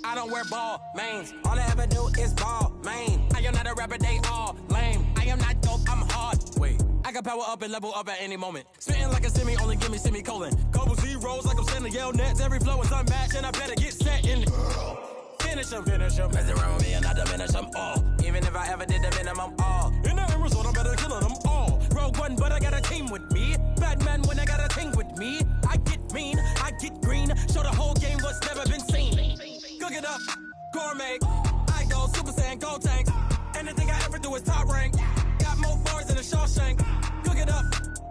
I don't wear ball mains. All I ever do is ball main. I am not a rapper, they all lame. I am not dope, I'm hard. Wait, I can power up and level up at any moment. Spitting like a semi, only give me semicolon. Couple zeros like I'm sending yell nets. Every flow is unmatched and I better get set in. Finish them. Mess around with me and I diminish them all. Even if I ever did the minimum all. In the end result, I'm better killing them all. Rogue One, but I got a team with me. Batman when I got a team with me. I get mean, I get green. Show the whole game what's never been seen. Cook it up, gourmet. I go Super Saiyan, Gold Tank. Anything I ever do is top rank. Got more bars than a Shawshank. Cook it up,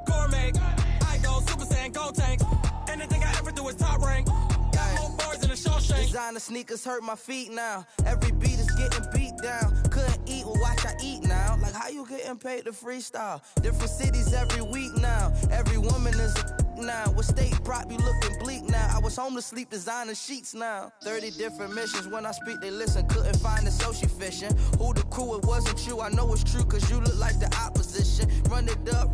gourmet. I go Super Saiyan, Gold Tank. Anything I ever do is top rank. Got more bars than a Shawshank. Designer sneakers hurt my feet now. Every beat is getting beat down. Couldn't eat, well watch I eat now. Like how you getting paid to freestyle? Different cities every week now. Every woman is a now. What state brought me looking bleak now? I was homeless, sleep designer sheets now. 30 different missions. When I speak, they listen. Couldn't find the social fishing. Who the crew? It wasn't you. I know it's true, cause you look like the opposition. Run it up.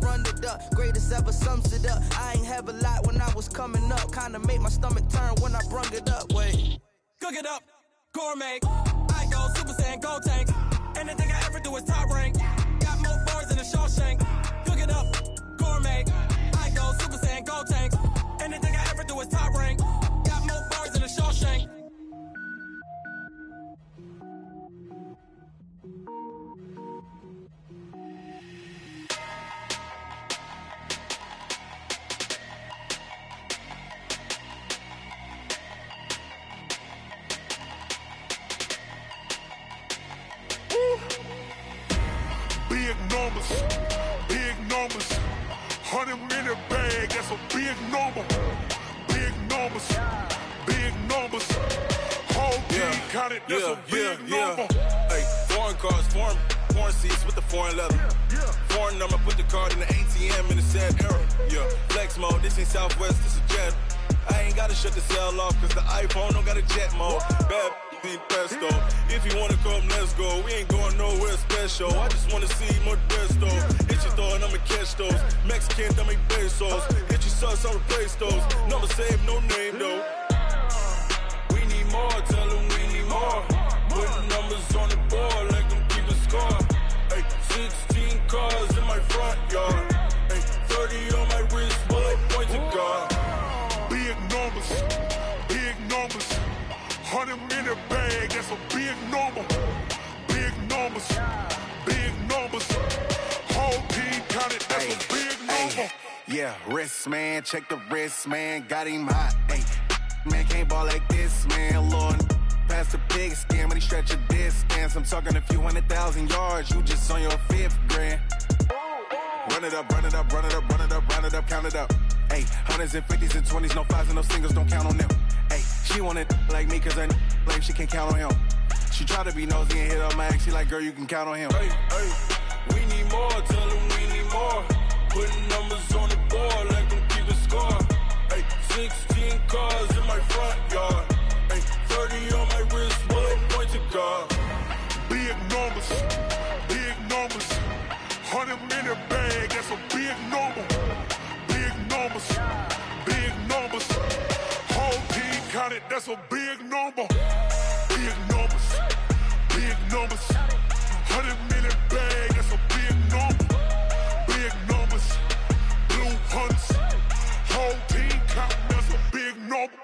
Greatest ever sums it up. I ain't have a lot when I was coming up. Kinda made my stomach turn when I brung it up. Wait. Cook it up, gourmet. I go Super Saiyan, Gold Tank. Anything I ever do is top rank. Got more bars than a Shawshank. Cook it up, gourmet. I go Super Saiyan, Gold Tank. Anything I ever do is top rank. Got more bars than a Shawshank. Big numbers, 100 in the bag, that's a big number. Big numbers, whole team counted, that's a big number. Hey, foreign cars, foreign seats with the foreign leather. Foreign number, put the card in the ATM in the sad era. Yeah, flex mode, this ain't Southwest, this is Jet. I ain't gotta shut the cell off, cause the iPhone don't got a jet mode. Bad need pesto. If you wanna come, let's go. We ain't going nowhere special. I just wanna see more pesto. Hit your throw and I'ma catch those. Mexican, dummy pesos. Hit your sauce, I'll replace those. Number save, no name though. We need more, tell them we need more. Putting numbers on the board like them keeping score. Hey, 16 cars in my front yard. Hey, 30 on my wrist, bullet point to God. Big numbers, 100 in the bag, that's a big number. Big numbers, whole team counted, that's a big number. Yeah, wrist man, check the wrist man, got him hot. Ay, man can't ball like this, man. Lord, past the big scam, but he stretch a distance. I'm talking a few 100,000 yards, you just on your 5th grand. Run it up, count it up. Ayy, hundreds and 50s and 20s, no 5s and no singles, don't count on them. Ayy, she want it like me, cause her like she can count on him. She try to be nosy and hit up my ex, she like, girl, you can count on him. Hey, we need more, tell them we need more. Putting numbers on the board like them keeping score. Hey, 16 cars in my front yard. Hey, 30 on my wrist, bullet point to God. Big numbers, 100 in the bag, that's a big number. Big numbers, whole team counted, that's a big number. Big numbers, 100 in the bag, that's a big number. Big numbers, blue hunts, whole team counting, that's a big number.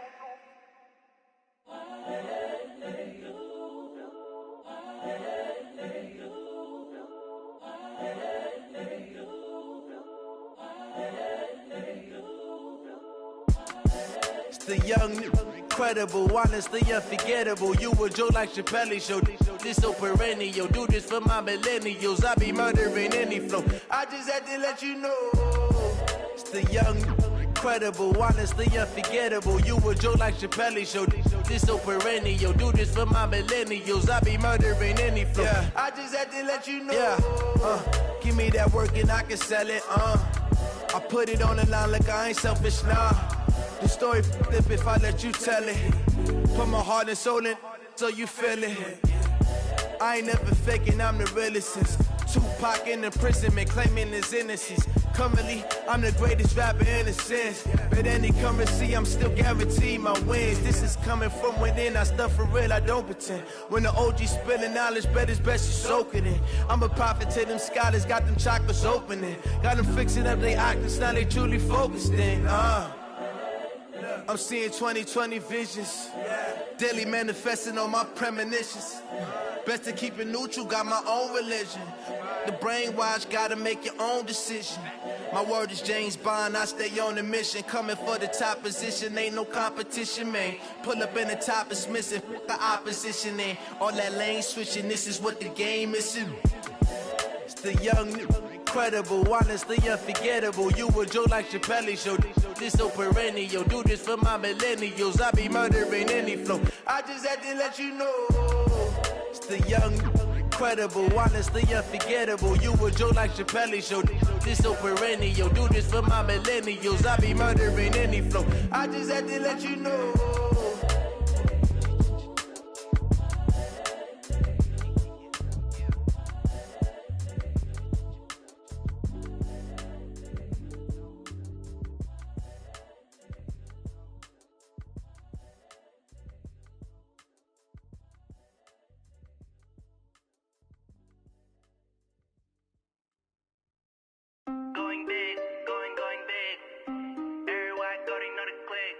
The young, incredible, honestly unforgettable. You a joke like Chappelle Show. This so perennial. Do this for my millennials. I be murdering any flow. I just had to let you know. It's the young, incredible, honestly unforgettable. You a joke like Chappelle Show. This so perennial. Do this for my millennials. I be murdering any flow. Yeah. I just had to let you know. Yeah. Give me that work and I can sell it. I put it on the line like I ain't selfish, nah. The story flip if I let you tell it. Put my heart and soul in so you feel it. I ain't never faking, I'm the realest since Tupac in imprisonment, claiming his innocence. Currently, I'm the greatest rapper in a sense. But any currency, I'm still guaranteed my wins. This is coming from within, I stuff for real, I don't pretend. When the OG spilling knowledge, bet it's best you soak it in. I'm a prophet to them scholars, got them chakras opening. Got them fixing up their octaves, now they truly focused in. I'm seeing 2020 visions. Daily manifesting on my premonitions. Best to keep it neutral, got my own religion. The brainwash, gotta make your own decision. My word is James Bond, I stay on a mission. Coming for the top position, ain't no competition, man. Pull up in the top, it's missing, the opposition, and all that lane switching, this is what the game is. It's the young, incredible, honestly unforgettable. You a Joe like Chappelle show, this so perennial. Do this for my millennials, I be murdering any flow. I just had to let you know. It's the young, incredible, honestly unforgettable. You a Joe like Chappelle show, this so perennial. Do this for my millennials, I be murdering any flow. I just had to let you know. Going big, going big. Everywhere I go, they know the click.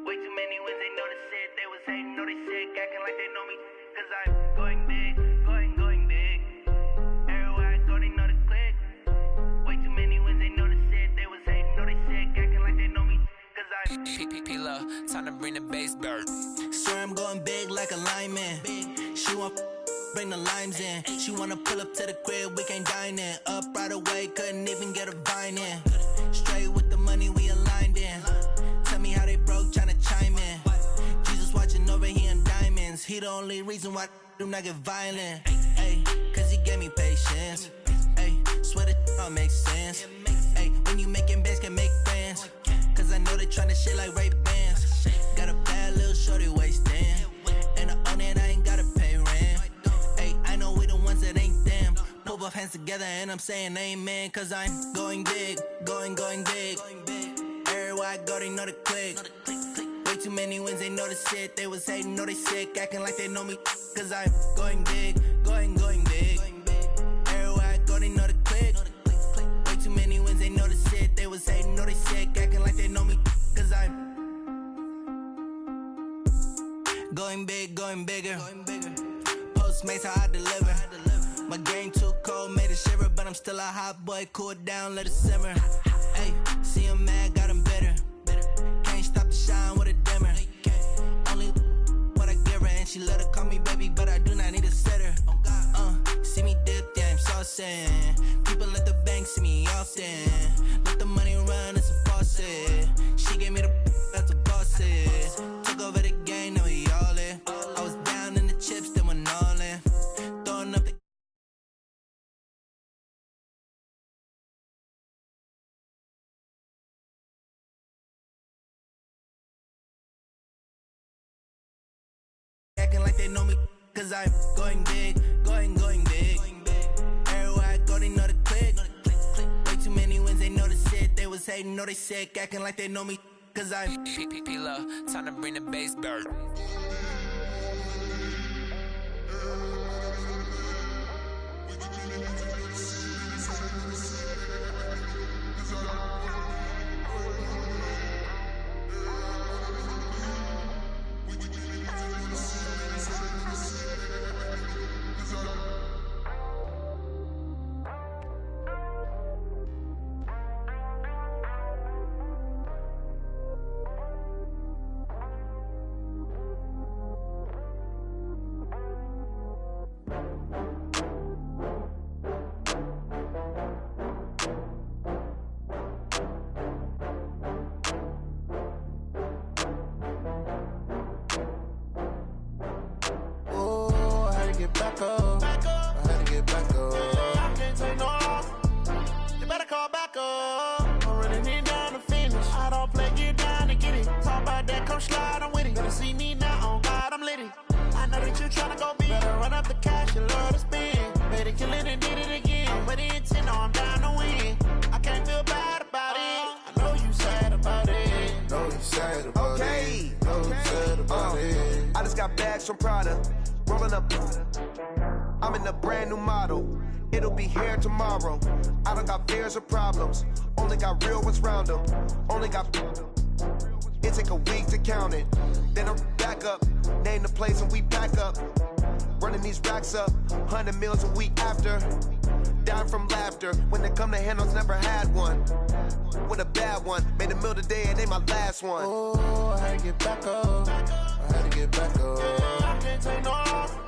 Way too many wins, they know the shit. They was hating, know they sick, acting like they know me. Cause I'm going big, going big. Everywhere I go, they know the click. Way too many wins, they know the shit. They was hating, know they sick, acting like they know me. Cause I'm P-P-P-Love, time to bring the bass bird. swear I'm going big like a lineman. She want bring the limes in. She wanna pull up to the crib, we can't dine in. Up right away, couldn't even get a vine in. Straight with the money we aligned in. Tell me how they broke, tryna chime in. Jesus watching over here in diamonds. He the only reason why do not get violent. Ay, cause he gave me patience. Ay, swear that all makes sense. Ay, when you making bands, can make friends. Cause I know they tryna shit like Ray Bans. Got a bad little shorty wasting. And I own it, I ain't gotta pay rent. I know we the ones that ain't them. Pull both hands together and I'm saying amen. Cause I'm going big, going big. Everywhere I go, they know the click. Way too many wins, they know the shit. They was hating, know they sick, acting like they know me. Cause I'm going big, going big. Everywhere I go, they know the click. Way too many wins, they know the shit. They was hating, know they sick, acting like they know me. Cause I'm going big, going bigger. Postmates how I deliver. My game too cold, made it shiver, but I'm still a hot boy. Cool it down, let it simmer. Hey, see him mad, got him bitter. Can't stop the shine with a dimmer. Only what I give her, and she let her call me baby, but I do not need a sitter. See me dip, yeah, I'm saucing. People at the bank see me often. Let the money run, it's a faucet. She gave me the that's a boss it. Took over the game, now we all in. I was down in the chips, then went all in. Throwing up the acting like they know me. Cause I'm going big, going big. Everywhere I go, they know the click. Way too many wins, they know the shit. They was hating, know they sick, acting like they know me. Cause I'm P-P-P-Love, time to bring the bass bird. Get back up. I had to get back up. I can't take no loss. You better call back up. I'm running it down to finish. I don't play, get down to get it. Talk about that, come slide, I'm with it. Better see me now, on God, I'm litty. I know that you tryna go big. Better run up the cash, you love to spend. Better kill it and did it again. I'm with the intent, no, I'm down to win. I can't feel got bags from Prada. Rolling up. I'm in a brand new model. It'll be here tomorrow. I don't got fears or problems. Only got real ones round them. Only got. It take a week to count it. Then I'm back up. Name the place and we pack up. Running these racks up. 100 meals a week after. Down from laughter. When they come to handles, never had one. With a bad one. Made a meal today and they my last one. Oh, I had to get back up. I had to get back up. I can't take no off.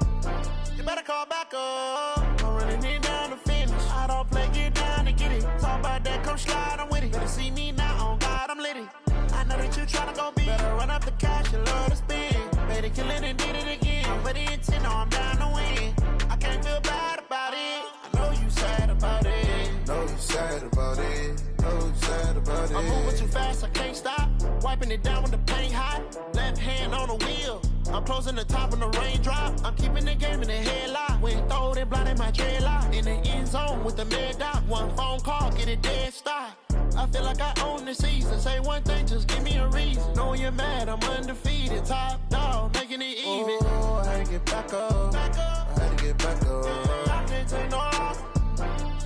You better call back up. I'm running it down to finish. I don't play, get down to get it. Talk about that, come slide, I'm with it. Better see me now, on God, I'm litty. I know that you tryna go big. Better run up the cash, you love to spend. Better kill it and did it again. I'm with the intent, no, I'm down to win. I can't feel bad about it. I know you sad about it. Know you sad about it. Know you sad about it. I'm moving too fast, I can't stop. Wiping it down when the paint hot. Left hand on the wheel. I'm closing the top when the raindrop. I'm keeping the game in the headlock. When throwed and blinded my dreadlock. In the end zone with the mad dot. One phone call, get it dead stop. I feel like I own the season. Say one thing, just give me a reason. Knowing you're mad, I'm undefeated. Top dog, making it even. Oh, I had to get back up. I had to get back up. I can't take no off.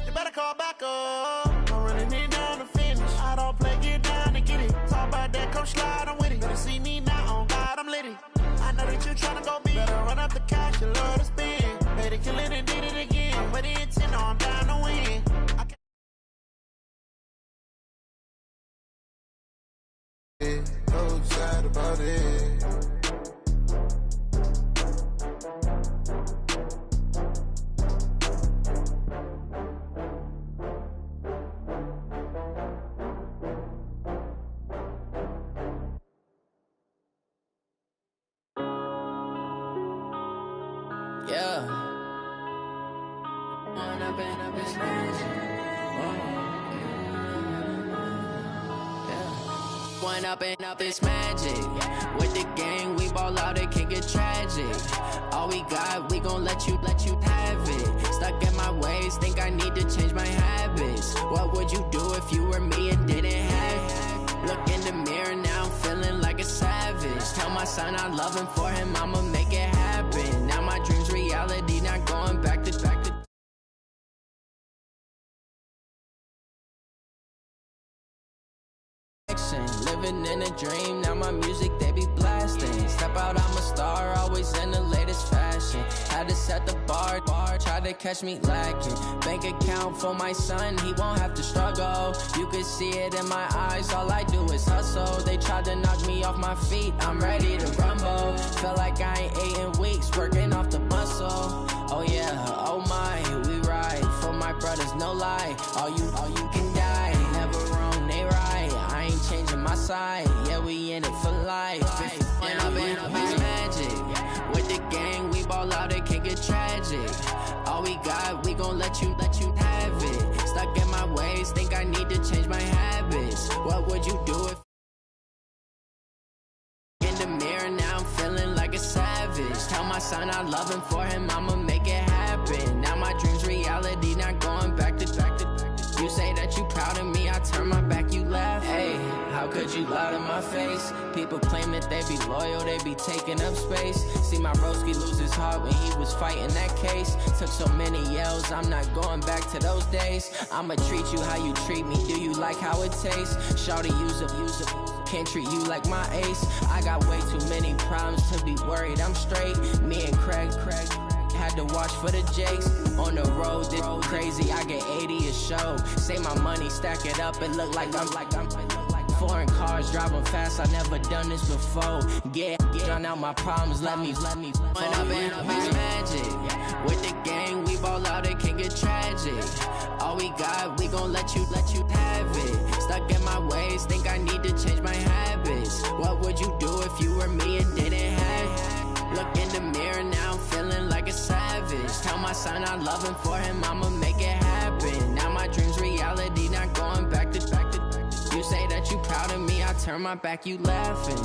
You better call back up. I'm running it down to finish. I don't play, get down to get it. Talk about that, come slide, I'm with it. Better see me now, on God, I'm litty. I know that you tryna go big. Better run up the cash, you love to spend. Better kill it and did it again. But the intent, no, I'm down to win. So sad about it. Yeah. One up and up is magic. With the gang, we ball out, it can get tragic. All we got, we gon' let you have it. Stuck in my ways, think I need to change my habits. What would you do if you were me and didn't have it? Look in the mirror now, I'm feeling like a savage. Tell my son I love him, for him I'ma make it happen. Now my dream's reality, not going back to living in a dream, now my music they be blasting. Step out, I'm a star, always in the latest fashion. Had to set the bar, try to catch me lacking. Bank account for my son, he won't have to struggle. You can see it in my eyes, all I do is hustle. They tried to knock me off my feet, I'm ready to rumble. Feel like I ain't ate in weeks, working off the muscle. Oh yeah, oh my, we ride for my brothers, no lie. All you can die, never wrong, they right. I ain't changing my side, yeah, we in it for life. And up is magic. With the gang, we ball out, it can get tragic. All we got, we gon' let you have it. Stuck in my ways, think I need to change my habits. What would you do if in the mirror now I'm feeling like a savage? Tell my son I love him, for him I'ma make it happen. Now my dream's reality, not going back to you say that you proud of me, I turn my back, you laugh. Hey, how could you lie to my face? People claim that they be loyal, they be taking up space. See my broski lose his heart when he was fighting that case. Took so many yells, I'm not going back to those days. I'ma treat you how you treat me, do you like how it tastes? Shawty, use up, can't treat you like my ace. I got way too many problems to be worried, I'm straight. Me and Craig had to watch for the Jakes. On the road, this crazy, I get 80 a show. Say my money, stack it up, it look like I'm foreign cars, driving fast, I never done this before. Get on out my problems, let me One up and up is magic. With the gang, we ball out, it can get tragic. All we got, we gon' let you have it. Stuck in my ways, think I need to change my habits. What would you do if you were me and didn't have it? Look in the mirror now, I'm feeling like a savage. Tell my son I love him, for him I'ma make it happen. Now my dream's reality, not going back to you say that you proud of me, I turn my back, you laughing.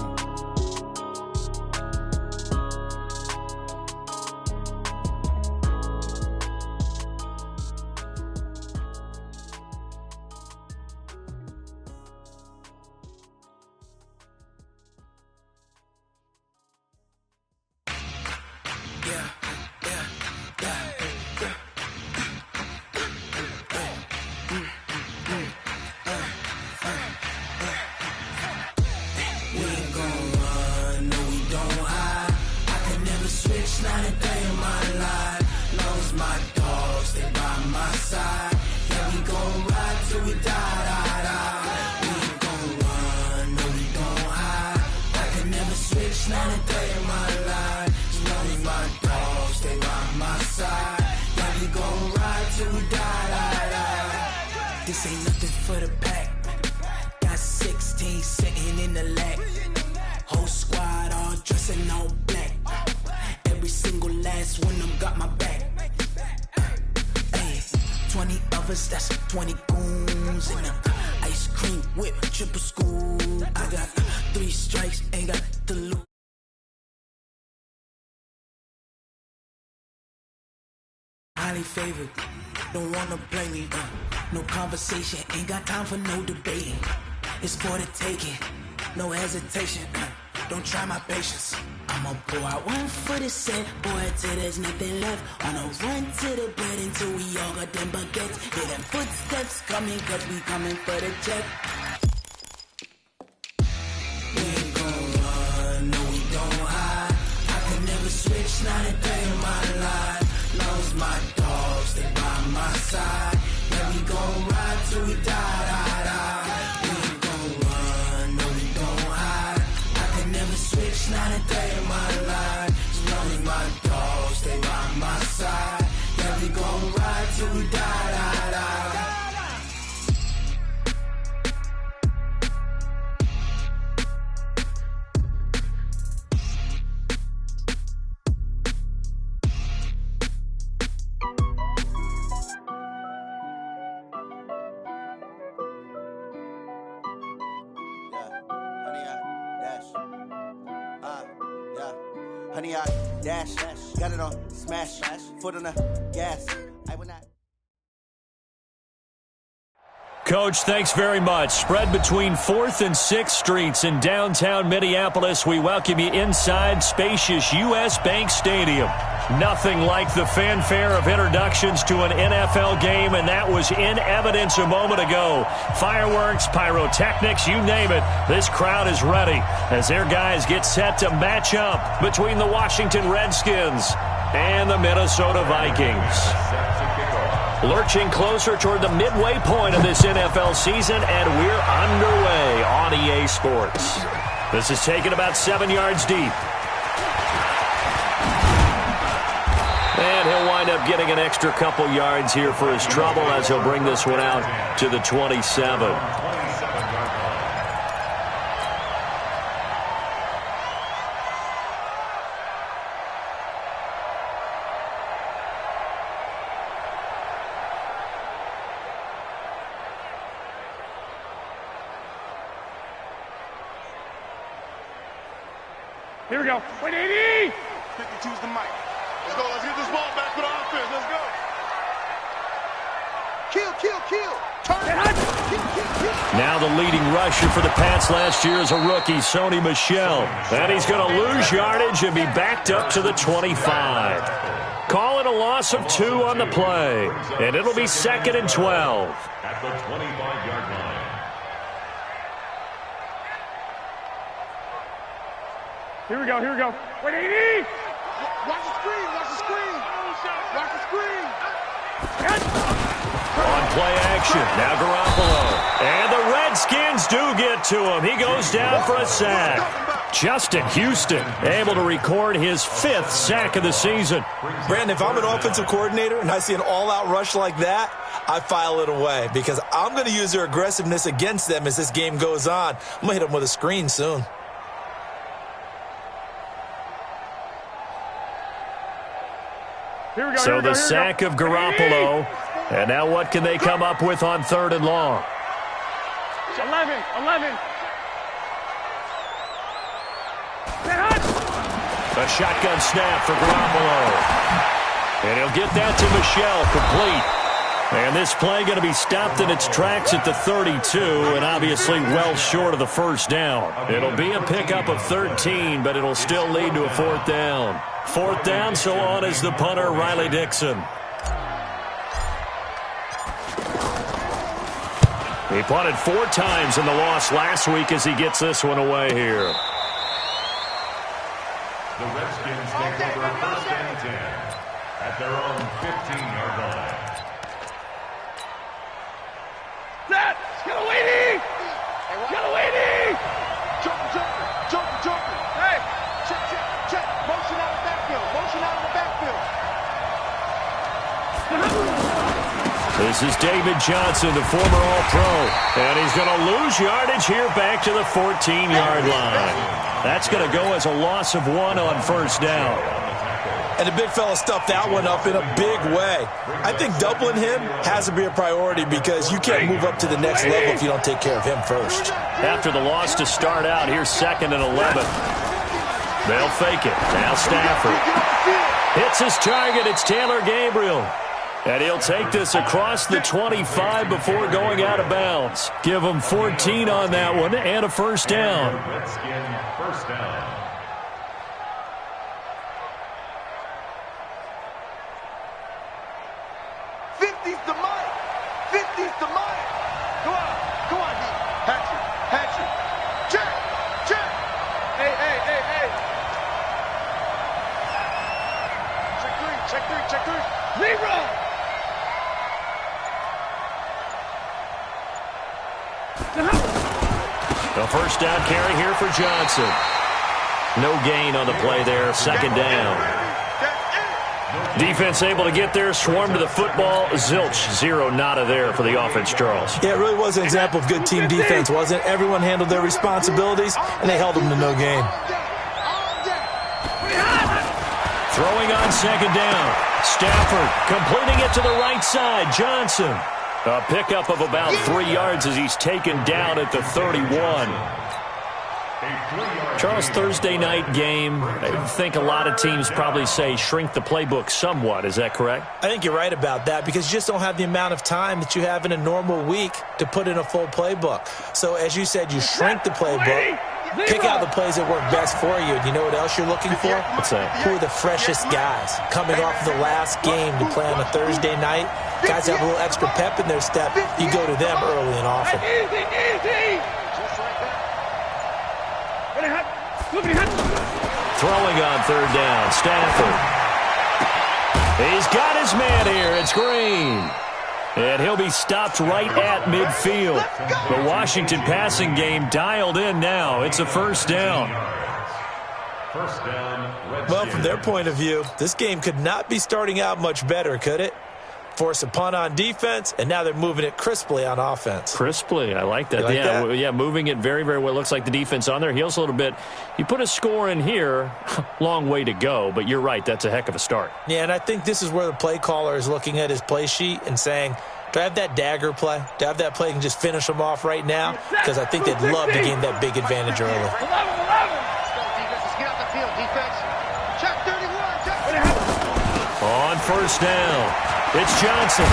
lovers, that's 20 goons in the ice cream whip, triple scoop. I got 3 strikes, ain't got to lose. Highly favored, don't wanna play me. No conversation, ain't got time for no debating. It's for the taking, no hesitation. Don't try my patience. I'ma pour out one for the set, boy, till there's nothing left. On a run to the bread until we all got them baguettes. Hear them footsteps coming, cause we coming for the check. We ain't gon' run, no we don't hide. I can never switch, not a day in my life. Long as my dogs stay by my side. Yeah, we gon' ride till we die, die, die. We ain't gon' run, no we don't hide. I can never switch, not a day in my life. As long as my dogs stay by my side. Yeah, we gon' ride till we die, die, die. Honey, I dash, got it on smash, foot on the gas. I will not. Coach, thanks very much. Spread between 4th and 6th Streets in downtown Minneapolis. We welcome you inside spacious U.S. Bank Stadium. Nothing like the fanfare of introductions to an NFL game, and that was in evidence a moment ago. Fireworks, pyrotechnics, you name it. This crowd is ready as their guys get set to match up between the Washington Redskins and the Minnesota Vikings. Lurching closer toward the midway point of this NFL season, and we're underway on EA Sports. This is taken about 7 yards deep. And he'll wind up getting an extra couple yards here for his trouble as he'll bring this one out to the 27. Here we go. 180! 52's the mic. Let's go. Let's get this ball back for the offense. Let's go. Kill, kill, kill. Turn. Now the leading rusher for the Pats last year is a rookie, Sony Michel. And he's going to lose yardage and be backed up to the 25. Call it a loss of 2 on the play. And it'll be 2nd and 12. At the 25-yard line. Here we go, here we go. 180! Watch the screen, watch the screen. Watch the screen. On play action, now Garoppolo. And the Redskins do get to him. He goes down for a sack. Justin Houston able to record his 5th sack of the season. Brandon, if I'm an offensive coordinator and I see an all-out rush like that, I file it away because I'm going to use their aggressiveness against them as this game goes on. I'm going to hit them with a screen soon. So the sack of Garoppolo. And now what can they come up with on 3rd and long? 11. A shotgun snap for Garoppolo. And he'll get that to Michel, complete. And this play going to be stopped in its tracks at the 32, and obviously well short of the first down. It'll be a pickup of 13, but it'll still lead to a 4th down. 4th down, so on is the punter, Riley Dixon. He punted 4 times in the loss last week as he gets this one away here. The Redskins take over 1st and 10 at their own 15-yard line. Set! Scalawini! Scalawini! Jumper! Hey! Check! Motion out of the backfield! This is David Johnson, the former All-Pro. And he's going to lose yardage here back to the 14-yard line. That's going to go as a loss of 1 on 1st down. And the big fella stuffed that one up in a big way. I think doubling him has to be a priority because you can't move up to the next level if you don't take care of him first. After the loss to start out, here's 2nd and 11. They'll fake it. Now Stafford hits his target. It's Taylor Gabriel. And he'll take this across the 25 before going out of bounds. Give him 14 on that one and a first down. First down. The first down carry here for Johnson. No gain on the play there. 2nd down. Defense able to get there, swarm to the football. Zilch, 0 nada there for the offense, Charles. Yeah, it really was an example of good team defense, wasn't it? Everyone handled their responsibilities, and they held them to no gain. Throwing on 2nd down. Stafford completing it to the right side. Johnson. A pickup of about 3 yards as he's taken down at the 31. Charles, Thursday night game, I think a lot of teams probably say shrink the playbook somewhat. Is that correct? I think you're right about that because you just don't have the amount of time that you have in a normal week to put in a full playbook. So as you said, you shrink the playbook, pick out the plays that work best for you. You know what else you're looking for? What's that? Who are the freshest guys coming off of the last game to play on a Thursday night? Guys have a little extra pep in their step. You go to them early and often. Throwing on 3rd down, Stafford. He's got his man here. It's Green. And he'll be stopped right at midfield. The Washington passing game dialed in now. It's a first down. First down. Well, from their point of view, this game could not be starting out much better, could it? Force a punt on defense, and now they're moving it crisply on offense. Crisply, I like that. Yeah, moving it very, very well. Looks like the defense on their heels a little bit. You put a score in here, long way to go, but you're right, that's a heck of a start. Yeah, and I think this is where the play caller is looking at his play sheet and saying, do I have that dagger play? Do I have that play and just finish them off right now? Because I think they'd love to gain that big advantage early. Let's go, defense. Let's get out the field, defense. Check 31. On first down, it's Johnson.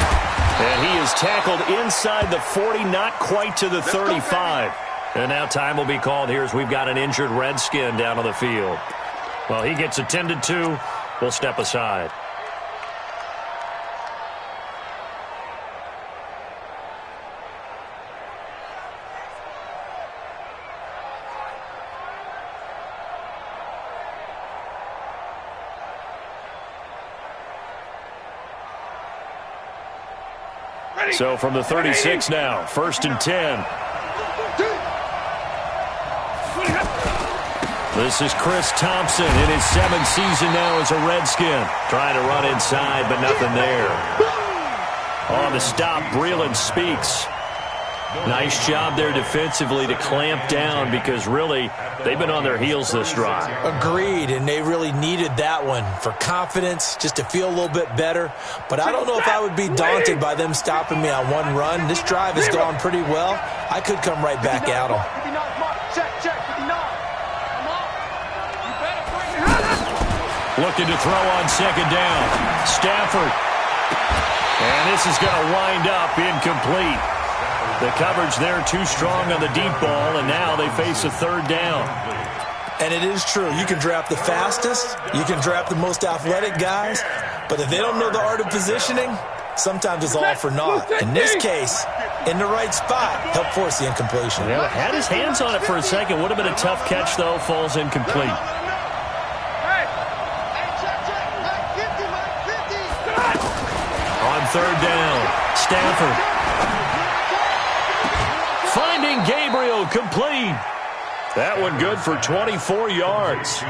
And he is tackled inside the 40, not quite to the 35. And now time will be called here as we've got an injured Redskin down on the field. Well, he gets attended to. We'll step aside. So from the 36 now, 1st and 10. This is Chris Thompson in his 7th season now as a Redskin. Trying to run inside, but nothing there. On the stop, Breeland Speaks. Nice job there defensively to clamp down because really they've been on their heels this drive. Agreed, and they really needed that one for confidence, just to feel a little bit better. But I don't know if I would be daunted by them stopping me on one run. This drive has gone pretty well. I could come right back at them. Looking to throw on 2nd down. Stafford. And this is going to wind up incomplete. The coverage there too strong on the deep ball, and now they face a 3rd down. And it is true. You can draft the fastest. You can draft the most athletic guys. But if they don't know the art of positioning, sometimes it's all for naught. In this case, in the right spot, helped force the incompletion. Yeah, had his hands on it for a second. Would have been a tough catch, though. Falls incomplete. On 3rd down, Stafford. Finding Gabriel, complete. That one good for 24 yards.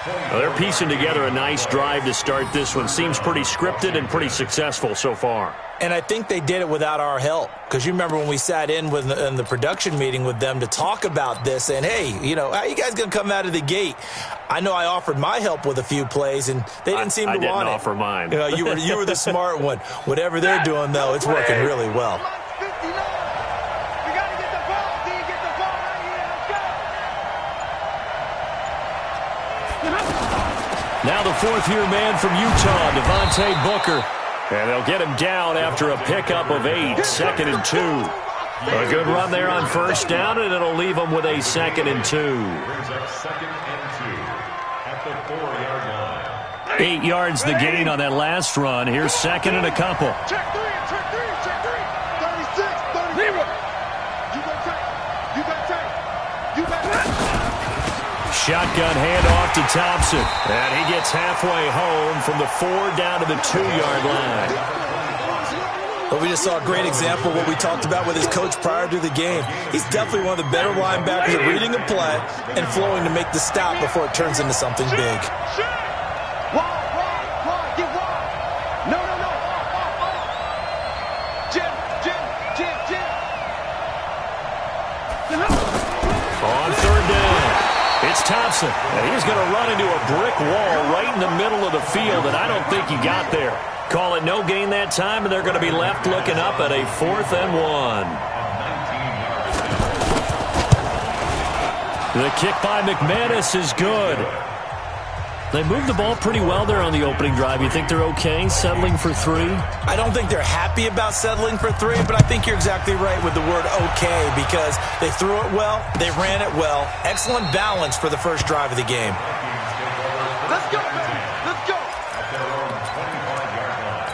Well, they're piecing together a nice drive to start this one. Seems pretty scripted and pretty successful so far. And I think they did it without our help. Because you remember when we sat in the production meeting with them to talk about this and, hey, you know, how are you guys going to come out of the gate? I know I offered my help with a few plays, and they didn't seem to want it. I didn't offer mine. You were the smart one. Whatever they're doing, though, it's working really well. Now the fourth-year man from Utah, Devontae Booker. And they'll get him down after a pickup of 8, 2nd and 2. A good run there on first down, and it'll leave them with a 2nd and 2. Brings up 2nd and 2 at the 4-yard line. 8 yards the gain on that last run. Here's 2nd and a couple. Check three. 36, 30. You got take. Shotgun handoff to Thompson. And he gets halfway home from the 4 down to the 2-yard line. But we just saw a great example of what we talked about with his coach prior to the game. He's definitely one of the better linebackers at reading a play and flowing to make the stop before it turns into something big. On 3rd down, it's Thompson. And he's going to run into a brick wall right in the middle of the field, and I don't think he got there. Call it no gain that time, and they're going to be left looking up at a 4th and 1. The kick by McManus is good. They moved the ball pretty well there on the opening drive. You think they're okay settling for 3? I don't think they're happy about settling for 3, but I think you're exactly right with the word okay, because they threw it well, they ran it well. Excellent balance for the first drive of the game. Let's go, baby. Let's go. At their own 25-yard line.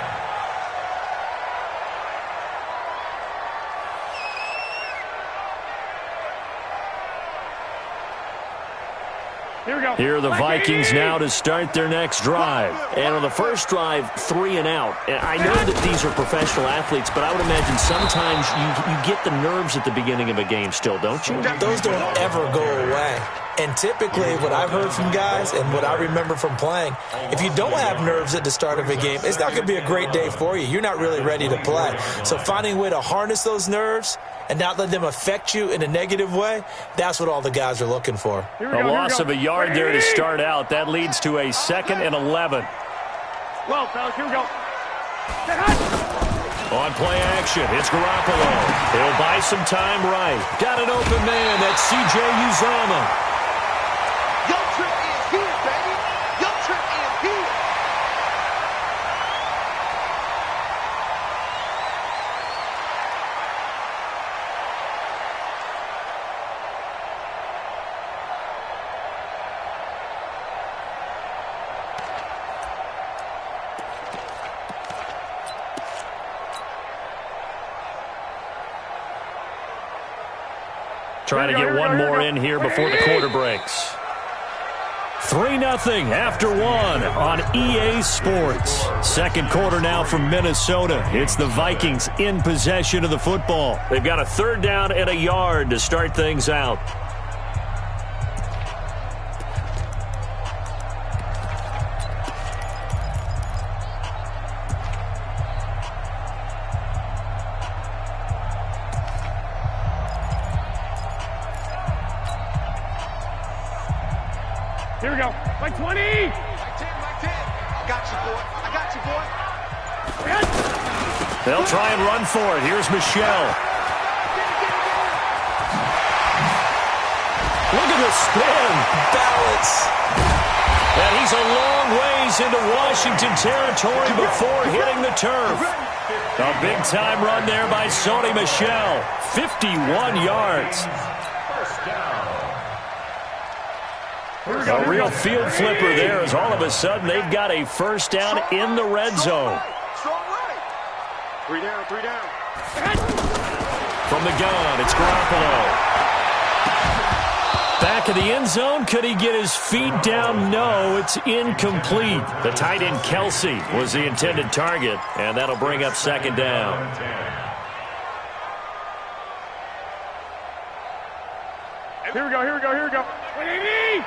Here are the Vikings now to start their next drive. And on the first drive, 3 and out. And I know that these are professional athletes, but I would imagine sometimes you get the nerves at the beginning of a game still, don't you? Those don't ever go away. And typically what I've heard from guys and what I remember from playing, if you don't have nerves at the start of a game, it's not going to be a great day for you. You're not really ready to play. So finding a way to harness those nerves and not let them affect you in a negative way, that's what all the guys are looking for. A loss of a yard there to start out. That leads to a 2nd and 11. Well, fellas, here we go. On play action, it's Garoppolo. He'll buy some time right. Got an open man. That's C.J. Uzomah. Your trip is here, baby. Your trip is here. Trying to get one more in here before the quarter breaks. 3-0 after 1 on EA Sports. Second quarter now from Minnesota. It's the Vikings in possession of the football. They've got a 3rd down and a yard to start things out. Here we go. Like 20. Like 10. I got you, boy. They'll try and run for it. Here's Michelle. Look at the spin. Balance. And he's a long ways into Washington territory before hitting the turf. A big-time run there by Sony Michel. 51 yards. A real field flipper there as all of a sudden they've got a first down in the red zone. Three down. From the gun, it's Garoppolo. Back in the end zone, could he get his feet down? No, it's incomplete. The tight end Kelsey was the intended target, and that'll bring up 2nd down. Here we go. Baby!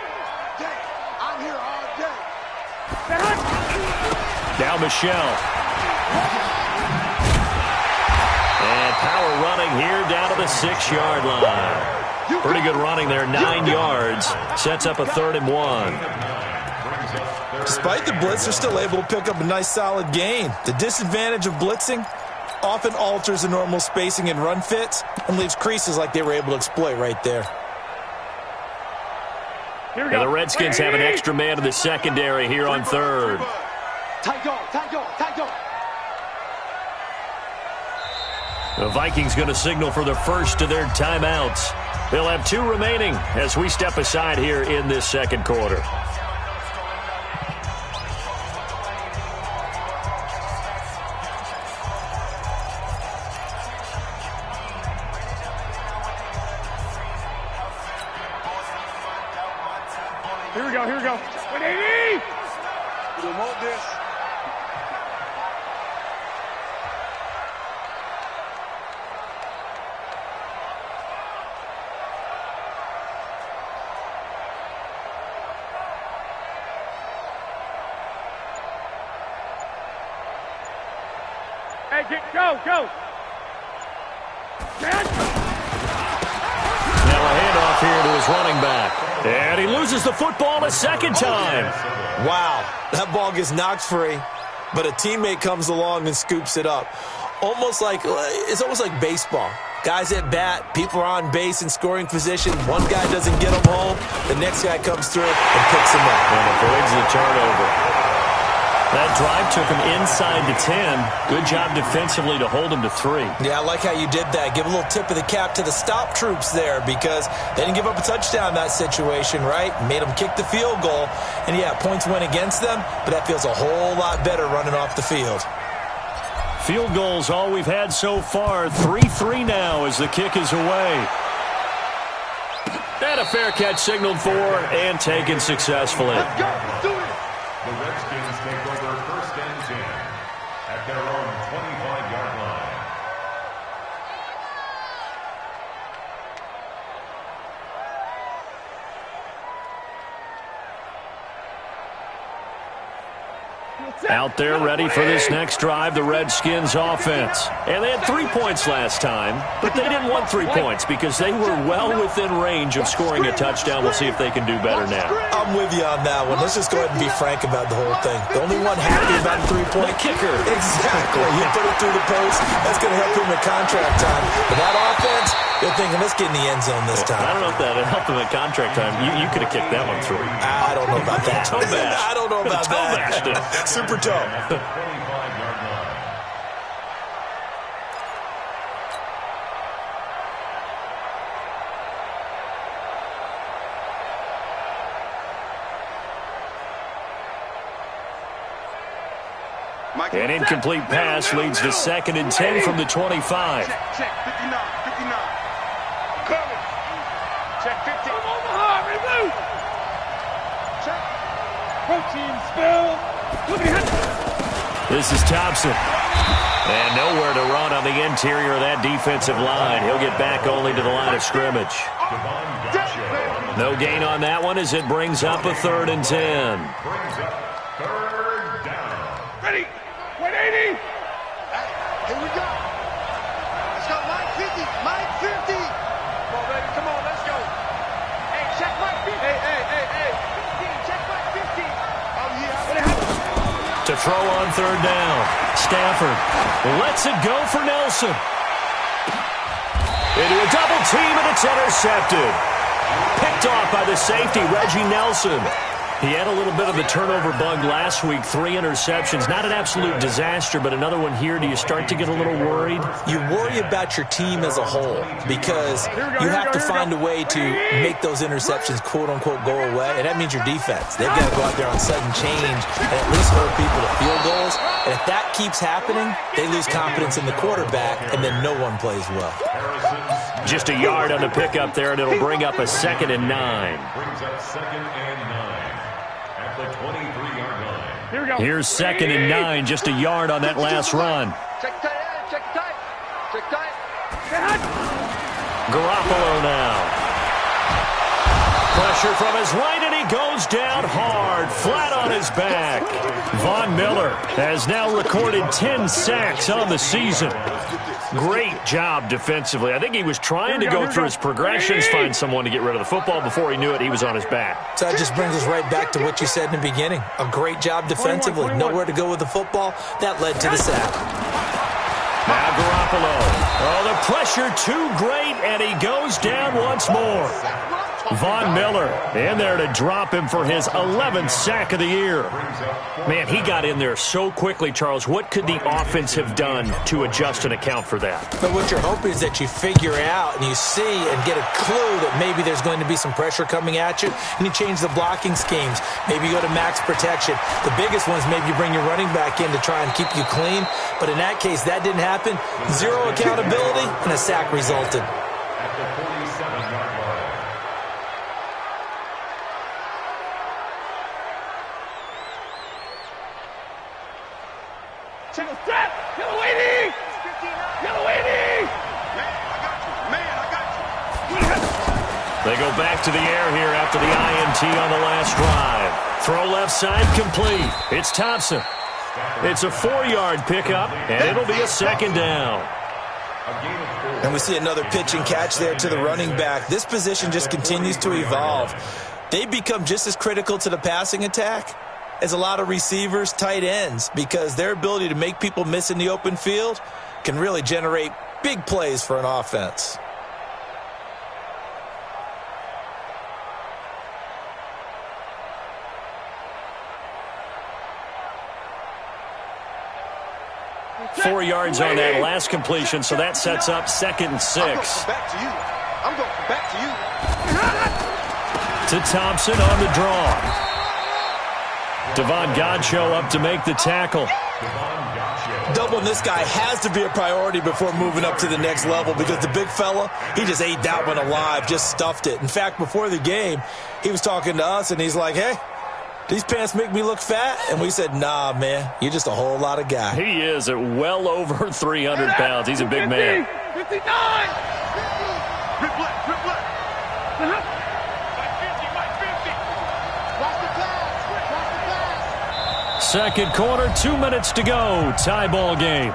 I'm here all day. Now Michelle. And power running here down to the 6-yard line. Pretty good running there, 9 yards. Sets up a 3rd and 1. Despite the blitz, they're still able to pick up a nice solid gain. The disadvantage of blitzing often alters the normal spacing and run fits and leaves creases like they were able to exploit right there. And the Redskins have an extra man in the secondary here on 3rd. The Vikings going to signal for the first of their timeouts. They'll have 2 remaining as we step aside here in this second quarter. Here we go. 180! We want this. Hey, go! Now a handoff here to his running back. And he loses the football a second time. Wow, that ball gets knocked free, but a teammate comes along and scoops it up. It's almost like baseball. Guys at bat, people are on base in scoring position. One guy doesn't get them home. The next guy comes through and picks them up. And avoids the turnover. That drive took him inside the 10. Good job defensively to hold him to 3. Yeah, I like how you did that. Give a little tip of the cap to the stop troops there because they didn't give up a touchdown in that situation, right? Made them kick the field goal. And, yeah, points went against them, but that feels a whole lot better running off the field. Field goals all we've had so far. 3-3 now as the kick is away. And a fair catch signaled for and taken successfully. Let's go. Do it. The Redskins take over 1st and 10 at their own 25-yard line. Out there ready for this next drive, the Redskins offense. And they had 3 points last time, but they didn't want 3 points because they were well within range of scoring a touchdown. We'll see if they can do better now. I'm with you on that one. Let's just go ahead and be frank about the whole thing. The only one happy about a 3-point kicker. Exactly. You put it through the post. That's going to help him at contract time. But that offense, they're thinking, let's get in the end zone this time. I don't know if that helped him at contract time. You could have kicked that one through. I don't know about that. I don't know about that. Super toe. An incomplete pass leads to 2nd and 10 from the 25. Check 59. Coming. Check 50. Omaha, remove. Check. Protein spill. This is Thompson. And nowhere to run on the interior of that defensive line. He'll get back only to the line of scrimmage. No gain on that one as it brings up a 3rd and 10. Ready. 180. Here we go. Let's go. Line 50. Line 50. Come on, baby. Come on. Let's go. Hey, check line 50. Hey. 15. Check line 50. Oh, yeah. To throw on 3rd down. Stafford lets it go for Nelson. Into a double team, and it's intercepted. Picked off by the safety, Reggie Nelson. He had a little bit of the turnover bug last week, 3 interceptions. Not an absolute disaster, but another one here. Do you start to get a little worried? You worry about your team as a whole because you have to find a way to make those interceptions, quote-unquote, go away, and that means your defense. They've got to go out there on sudden change and at least hold people to field goals. And if that keeps happening, they lose confidence in the quarterback, and then no one plays well. Just a yard on the pickup there, and it'll bring up a 2nd and 9. Brings up 2nd and 9 at the 23-yard line. Here we go. Here's 2nd and 9, just a yard on that last run. Check tight. Check tight. Check tight. Garoppolo now. Pressure from his right, and he goes down hard, flat on his back. Von Miller has now recorded 10 sacks on the season. Great job defensively. I think he was trying to go through his progressions, find someone to get rid of the football. Before he knew it, he was on his back. So that just brings us right back to what you said in the beginning. A great job defensively. Nowhere to go with the football. That led to the sack. Now Garoppolo. Oh, the pressure too great, and he goes down once more. Von Miller in there to drop him for his 11th sack of the year. Man, he got in there so quickly, Charles. What could the offense have done to adjust and account for that? But what you're hoping is that you figure out and you see and get a clue that maybe there's going to be some pressure coming at you, and you change the blocking schemes. Maybe you go to max protection. The biggest one is maybe you bring your running back in to try and keep you clean. But in that case, that didn't happen. Zero accountability, and a sack resulted. At the 47-yard line. Single step! Yellow waiting! Yellow waiting! Man, I got you! They go back to the air here after the INT on the last drive. Throw left side complete. It's Thompson. It's a 4-yard pickup, and it'll be a second down. And we see another pitch and catch there to the running back. This position just continues to evolve. They become just as critical to the passing attack as a lot of receivers, tight ends, because their ability to make people miss in the open field can really generate big plays for an offense. Four yards on that last completion, so that sets up 2nd and 6. I'm going back to you. To Thompson on the draw. Devon Godchaux up to make the tackle. Doubling this guy has to be a priority before moving up to the next level, because the big fella, he just ate that one alive, just stuffed it. In fact, before the game, he was talking to us, and he's like, hey, these pants make me look fat? And we said, nah, man, you're just a whole lot of guy. He is at well over 300 pounds. He's a big man. 59! Rip left, rip left. Second quarter, 2 minutes to go. Tie ball game.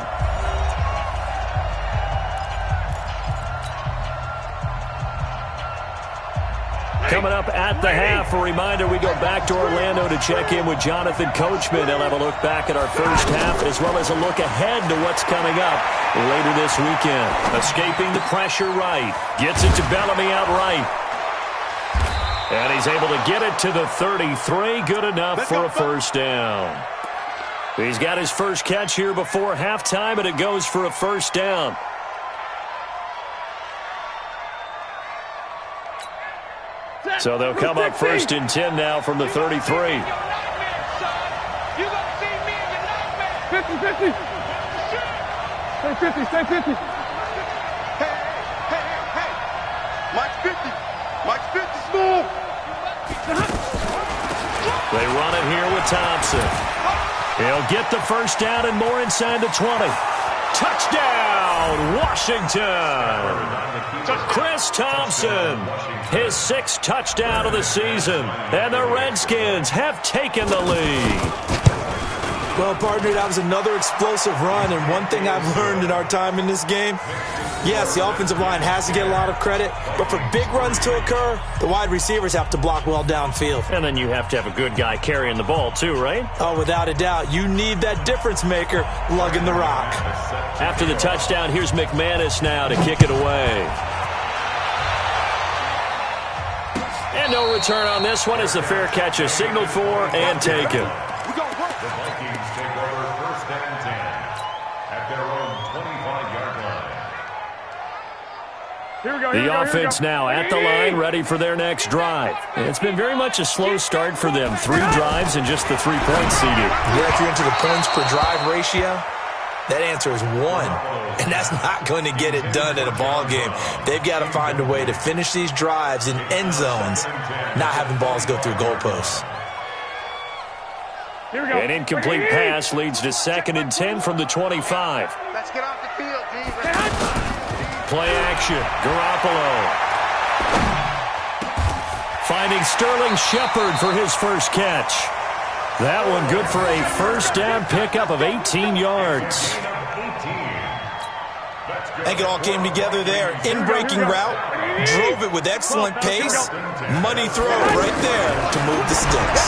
Coming up at the half, a reminder, we go back to Orlando to check in with Jonathan Coachman. They'll have a look back at our first half as well as a look ahead to what's coming up later this weekend. Escaping the pressure right. Gets it to Bellamy out right. And he's able to get it to the 33. Good enough for a first down. He's got his first catch here before halftime, and it goes for a first down. So they'll come up 1st and 10 now from the 33. 50-50. Stay 50. Hey. Mike's 50. Mike's 50, smooth. They run it here with Thompson. He'll get the first down and more inside the 20. Touchdown, Washington. Chris Thompson, his 6th touchdown of the season. And the Redskins have taken the lead. Well, partner, that was another explosive run, and one thing I've learned in our time in this game, yes, the offensive line has to get a lot of credit, but for big runs to occur, the wide receivers have to block well downfield. And then you have to have a good guy carrying the ball too, right? Oh, without a doubt. You need that difference maker lugging the rock. After the touchdown, here's McManus now to kick it away. And no return on this one as the fair catch is signaled for and taken. The Vikings take over 1st and 10 at their own 25-yard line. The offense now at the line, ready for their next drive. It's been very much a slow start for them. 3 drives and just the 3 points seeded. Yeah, if you're into the points per drive ratio, that answer is 1. And that's not going to get it done in a ball game. They've got to find a way to finish these drives in end zones, not having balls go through goalposts. An incomplete pass leads to 2nd and 10 from the 25. Let's get off the field, G. Play action. Garoppolo. Finding Sterling Shepard for his first catch. That one good for a first down pickup of 18 yards. I think it all came together there. In-breaking route, drove it with excellent pace. Money throw right there to move the sticks.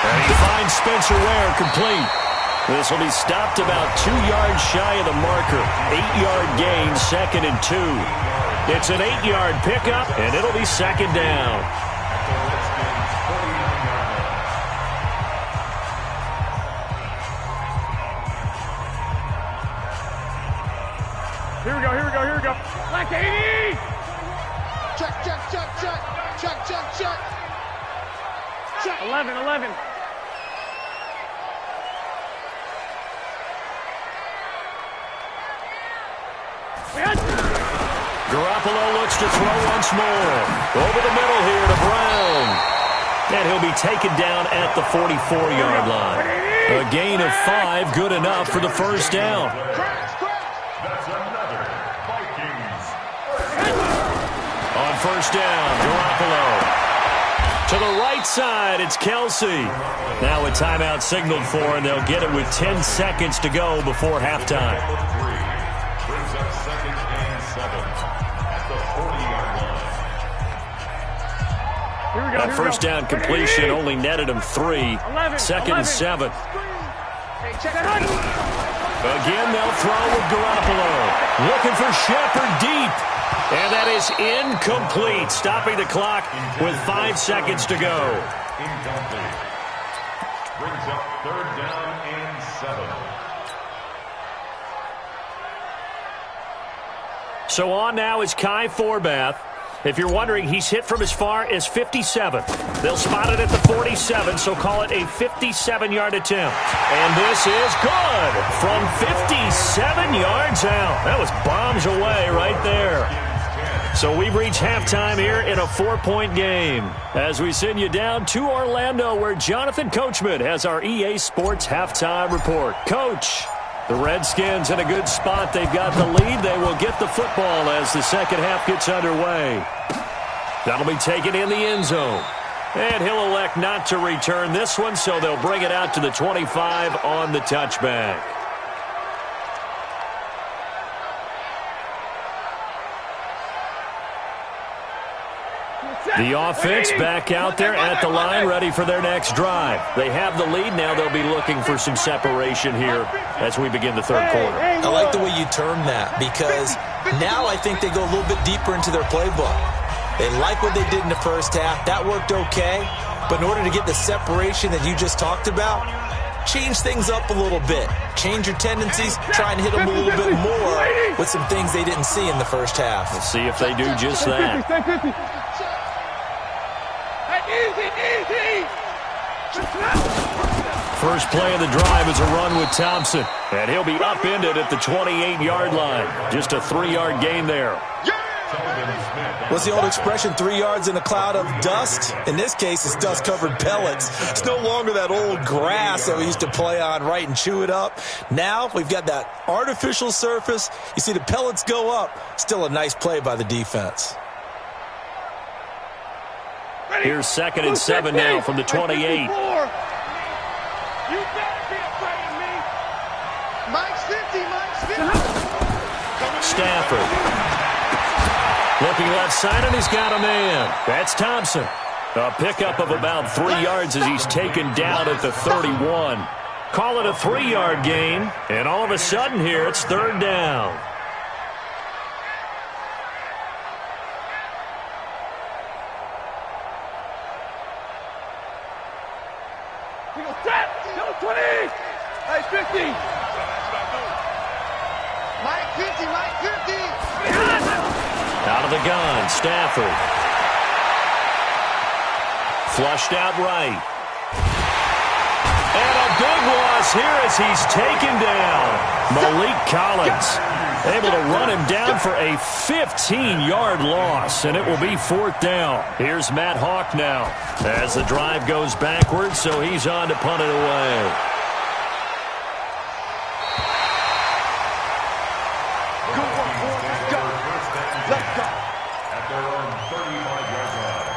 And he finds Spencer Ware complete. This will be stopped about 2 yards shy of the marker. 8-yard gain, 2nd and 2. It's an 8-yard pickup, and it'll be 2nd down. Here we go, here we go, here we go. Black 80! Check, check, check, check. Check, check, check. Check. 11, 11. Garoppolo looks to throw once more. Over the middle here to Brown. And he'll be taken down at the 44-yard line. A gain of 5, good enough for the first down. That's another Vikings. On first down, Garoppolo. To the right side, it's Kelsey. Now a timeout signaled for, and they'll get it with 10 seconds to go before halftime. Brings up 2nd and 7 at the 40-yard line. Here we go, That first down completion only netted him 3. 2nd and 7. Hey, check it out. Again, they'll throw with Garoppolo. Looking for Shepard deep. And that is incomplete, stopping the clock with 5 seconds to go. Incomplete. Brings up 3rd down and 7. So on now is Kai Forbath. If you're wondering, he's hit from as far as 57. They'll spot it at the 47, so call it a 57-yard attempt. And this is good from 57 yards out. That was bombs away right there. So we've reached halftime here in a 4-point game. As we send you down to Orlando, where Jonathan Coachman has our EA Sports halftime report. Coach, the Redskins in a good spot. They've got the lead. They will get the football as the second half gets underway. That'll be taken in the end zone. And he'll elect not to return this one, so they'll bring it out to the 25 on the touchback. The offense back out there at the line, ready for their next drive. They have the lead. Now they'll be looking for some separation here as we begin the third quarter. I like the way you term that, because now I think they go a little bit deeper into their playbook. They like what they did in the first half. That worked okay. But in order to get the separation that you just talked about, change things up a little bit. Change your tendencies. Try and hit them a little bit more with some things they didn't see in the first half. We'll see if they do just that. First play of the drive is a run with Thompson. And he'll be upended at the 28-yard line. Just a 3-yard gain there. What's the old expression, 3 yards in a cloud of dust? In this case, it's dust-covered pellets. It's no longer that old grass that we used to play on, right, and chew it up. Now we've got that artificial surface. You see the pellets go up. Still a nice play by the defense. Here's 2nd and 7 now from the 28. You better be afraid of me. Mike's 50, Mike's 50. Stafford. Looking left side, and he's got a man. That's Thompson. A pickup of about 3 yards as he's taken down at the 31. Call it a 3-yard gain, and all of a sudden here it's 3rd down. Number 20. Hey, 50. Mike 50, Mike 50. Out of the gun, Stafford. Flushed out right. And a big loss here as he's taken down. Malik Collins able to run him down for a 15-yard loss, and it will be 4th down. Here's Matt Hawk now as the drive goes backwards, so he's on to punt it away. Let's go. At their own 35-yard line.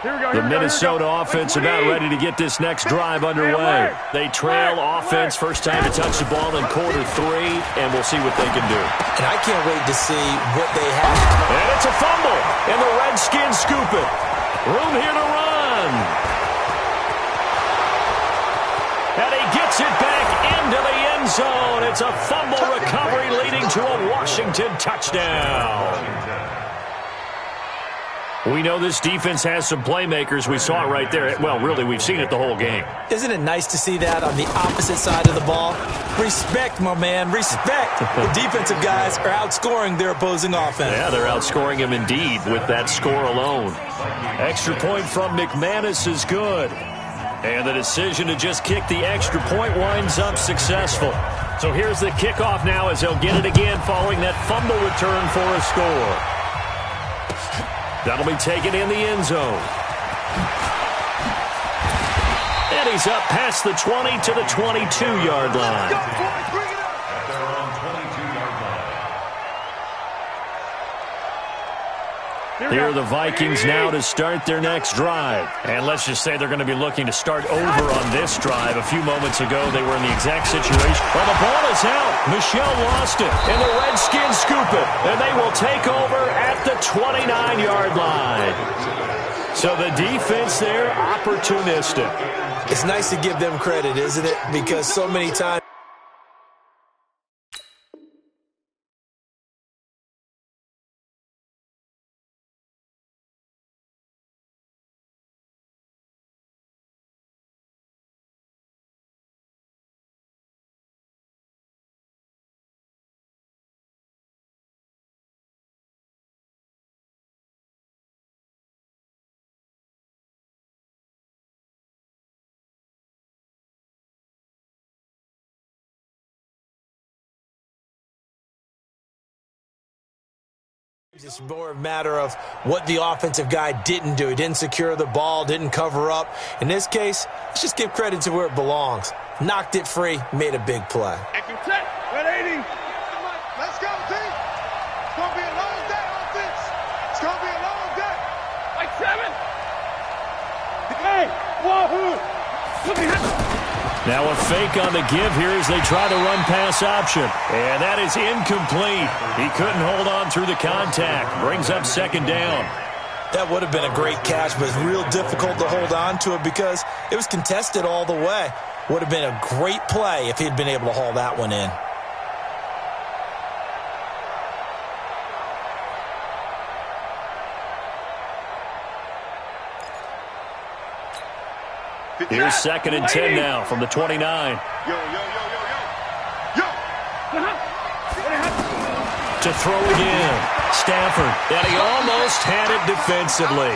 The Minnesota offense about ready to get this next drive underway. They trail offense, first time to touch the ball in quarter 3, and we'll see what they can do. And I can't wait to see what they have. And it's a fumble, and the Redskins scoop it. Room here to run. And he gets it back into the end zone. It's a fumble recovery leading to a Washington touchdown. We know this defense has some playmakers. We saw it right there. Well, really, we've seen it the whole game. Isn't it nice to see that on the opposite side of the ball? Respect, my man, respect. The defensive guys are outscoring their opposing offense. Yeah, they're outscoring them indeed with that score alone. Extra point from McManus is good. And the decision to just kick the extra point winds up successful. So here's the kickoff now as they'll get it again following that fumble return for a score. That'll be taken in the end zone. And he's up past the 20 to the 22-yard line. At their own 22-yard line. Here are the Vikings now to start their next drive. And let's just say they're going to be looking to start over on this drive. A few moments ago, they were in the exact situation. Well, the ball is out. Michel lost it. And the Redskins scoop it. And they will take over at the 29-yard line. So the defense there, opportunistic. It's nice to give them credit, isn't it? Because so many times. It's more a matter of what the offensive guy didn't do. He didn't secure the ball, didn't cover up. In this case, let's just give credit to where it belongs. Knocked it free, made a big play. Action set. 180. Let's go, team. It's going to be a long day, offense. It's going to be a long day. Like 7. Hey, wahoo. Look at him. Now a fake on the give here as they try to run pass option. And that is incomplete. He couldn't hold on through the contact. Brings up second down. That would have been a great catch, but it's real difficult to hold on to it because it was contested all the way. Would have been a great play if he'd been able to haul that one in. Here's second and 10 now from the 29. Yo. To throw again. Stafford. And he almost had it defensively.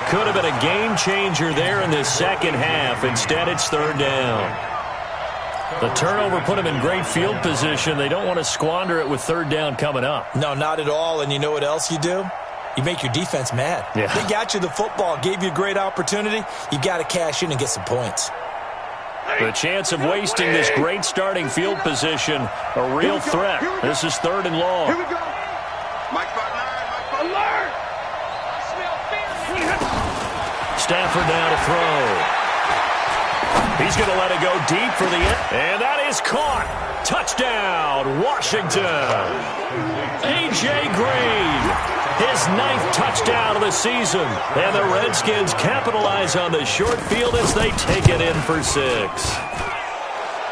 Could have been a game changer there in this second half. Instead, it's third down. The turnover put him in great field position. They don't want to squander it with third down coming up. No, not at all. And you know what else you do? You make your defense mad. Yeah. They got you the football, gave you a great opportunity. You got to cash in and get some points. The chance of wasting this great starting field position, a real threat. This is third and long. Here we go. Mike alert. Stafford now to throw. He's going to let it go deep for the end. And that is caught. Touchdown, Washington. A.J. Green, his 9th touchdown of the season. And the Redskins capitalize on the short field as they take it in for 6.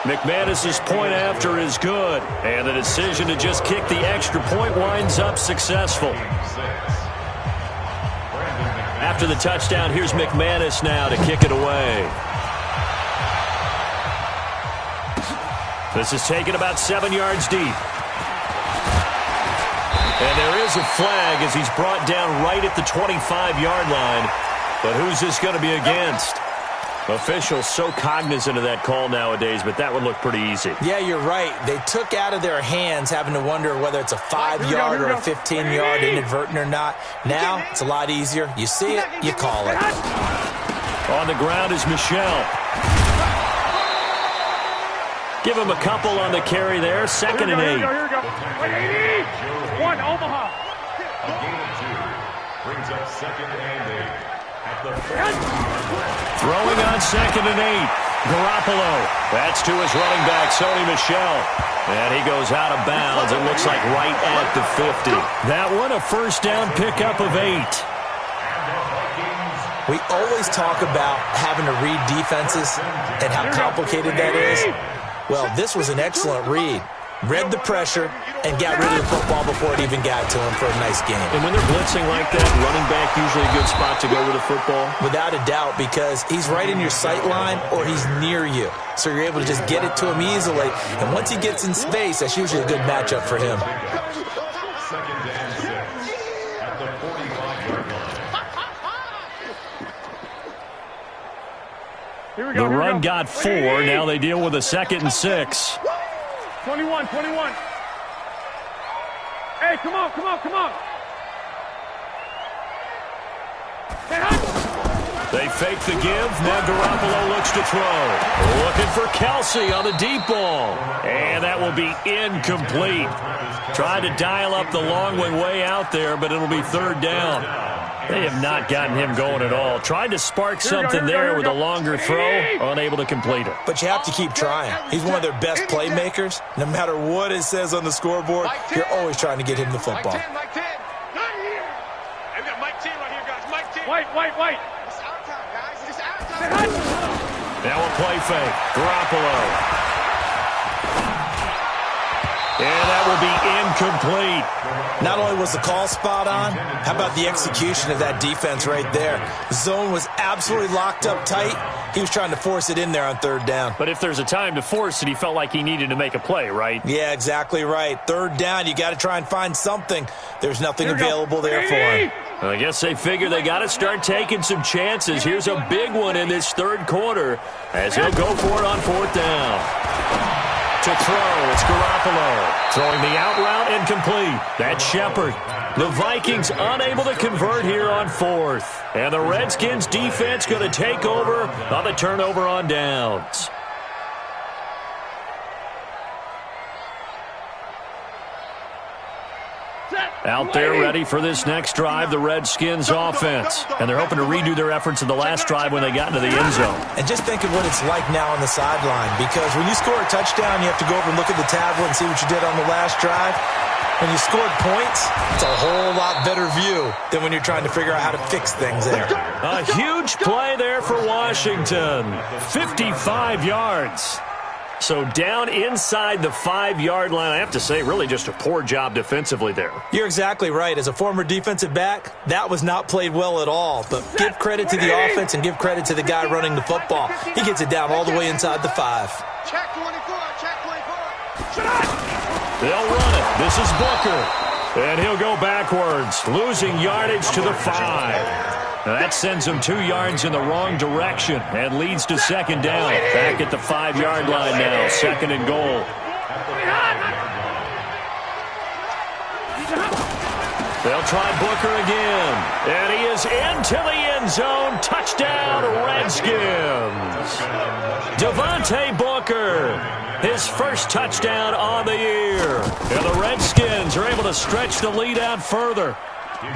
McManus's point after is good. And the decision to just kick the extra point winds up successful. After the touchdown, here's McManus now to kick it away. This is taken about 7 yards deep. And there is a flag as he's brought down right at the 25-yard line. But who's this going to be against? Officials so cognizant of that call nowadays, but that would look pretty easy. Yeah, you're right. They took out of their hands having to wonder whether it's a 5-yard or a 15-yard inadvertent or not. Now, it's a lot easier. You see it, you call it. On the ground is Michel. Give him a couple on the carry there. Second and 8. Here we go. 180. 1 Omaha. A gain of 2 brings up second and 8. Throwing on 2nd and 8. Garoppolo. That's to his running back, Sony Michel. And he goes out of bounds. It looks like right at the 50. That one a first down pickup of 8. We always talk about having to read defenses and how complicated that is. Well, this was an excellent read. Read the pressure and got rid of the football before it even got to him for a nice game. And when they're blitzing like that, running back usually a good spot to go with the football? Without a doubt, because he's right in your sight line or he's near you. So you're able to just get it to him easily. And once he gets in space, that's usually a good matchup for him. 2nd and 6 at the 45-yard line. The run got 4. Now they deal with a 2nd and 6. 21. Hey, come on. They fake the give. Now Garoppolo looks to throw. Looking for Kelsey on the deep ball. And that will be incomplete. Tried to dial up the long way out there, but it'll be 3rd down. They have not gotten him going at all. Tried to spark something there with a longer throw, unable to complete it. But you have to keep trying. He's one of their best playmakers. No matter what it says on the scoreboard, you're always trying to get him the football. Mike 10. Not here. I've got Mike 10 right here, guys. Mike 10. White. It's our time, guys. It's our time. Now a play fake. Garoppolo. And that will be incomplete. Not only was the call spot on, how about the execution of that defense right there? The zone was absolutely locked up tight. He was trying to force it in there on 3rd down. But if there's a time to force it, he felt like he needed to make a play, right? Yeah, exactly right. 3rd down, you got to try and find something. There's nothing available there for him. I guess they figure they got to start taking some chances. Here's a big one in this 3rd quarter as he'll go for it on 4th down. To throw, it's Garoppolo. Throwing the out route incomplete. That's Shepard. The Vikings unable to convert here on 4th. And the Redskins defense going to take over on the turnover on downs. Out there ready for this next drive, the Redskins offense. And they're hoping to redo their efforts in the last drive when they got into the end zone. And just think of what it's like now on the sideline. Because when you score a touchdown, you have to go over and look at the tablet and see what you did on the last drive. When you scored points, it's a whole lot better view than when you're trying to figure out how to fix things there. A huge play there for Washington. 55 yards. So down inside the 5-yard line. I have to say, really just a poor job defensively there. You're exactly right. As a former defensive back, that was not played well at all. But give credit to the offense and give credit to the guy running the football. He gets it down all the way inside the 5. Check 24. Shut up! They'll run it. This is Booker. And he'll go backwards, losing yardage to the 5. Now that sends him 2 yards in the wrong direction and leads to 2nd down. Back at the 5-yard line now, 2nd and goal. They'll try Booker again. And he is into the end zone. Touchdown, Redskins. Devontae Booker, his first touchdown on the year. And the Redskins are able to stretch the lead out further.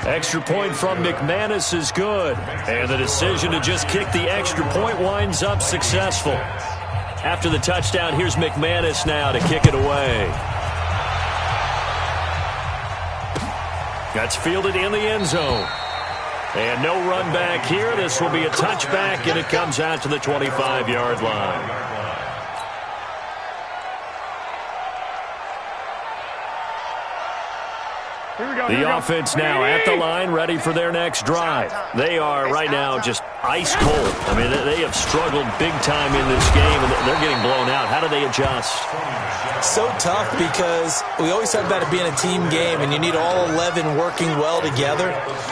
Extra point from McManus is good. And the decision to just kick the extra point winds up successful. After the touchdown, here's McManus now to kick it away. That's fielded in the end zone. And no run back here. This will be a touchback, and it comes out to the 25-yard line. The offense now at the line, ready for their next drive. They are right now just ice cold. I mean, they have struggled big time in this game, and they're getting blown out. How do they adjust? So tough because we always talk about it being a team game, and you need all 11 working well together.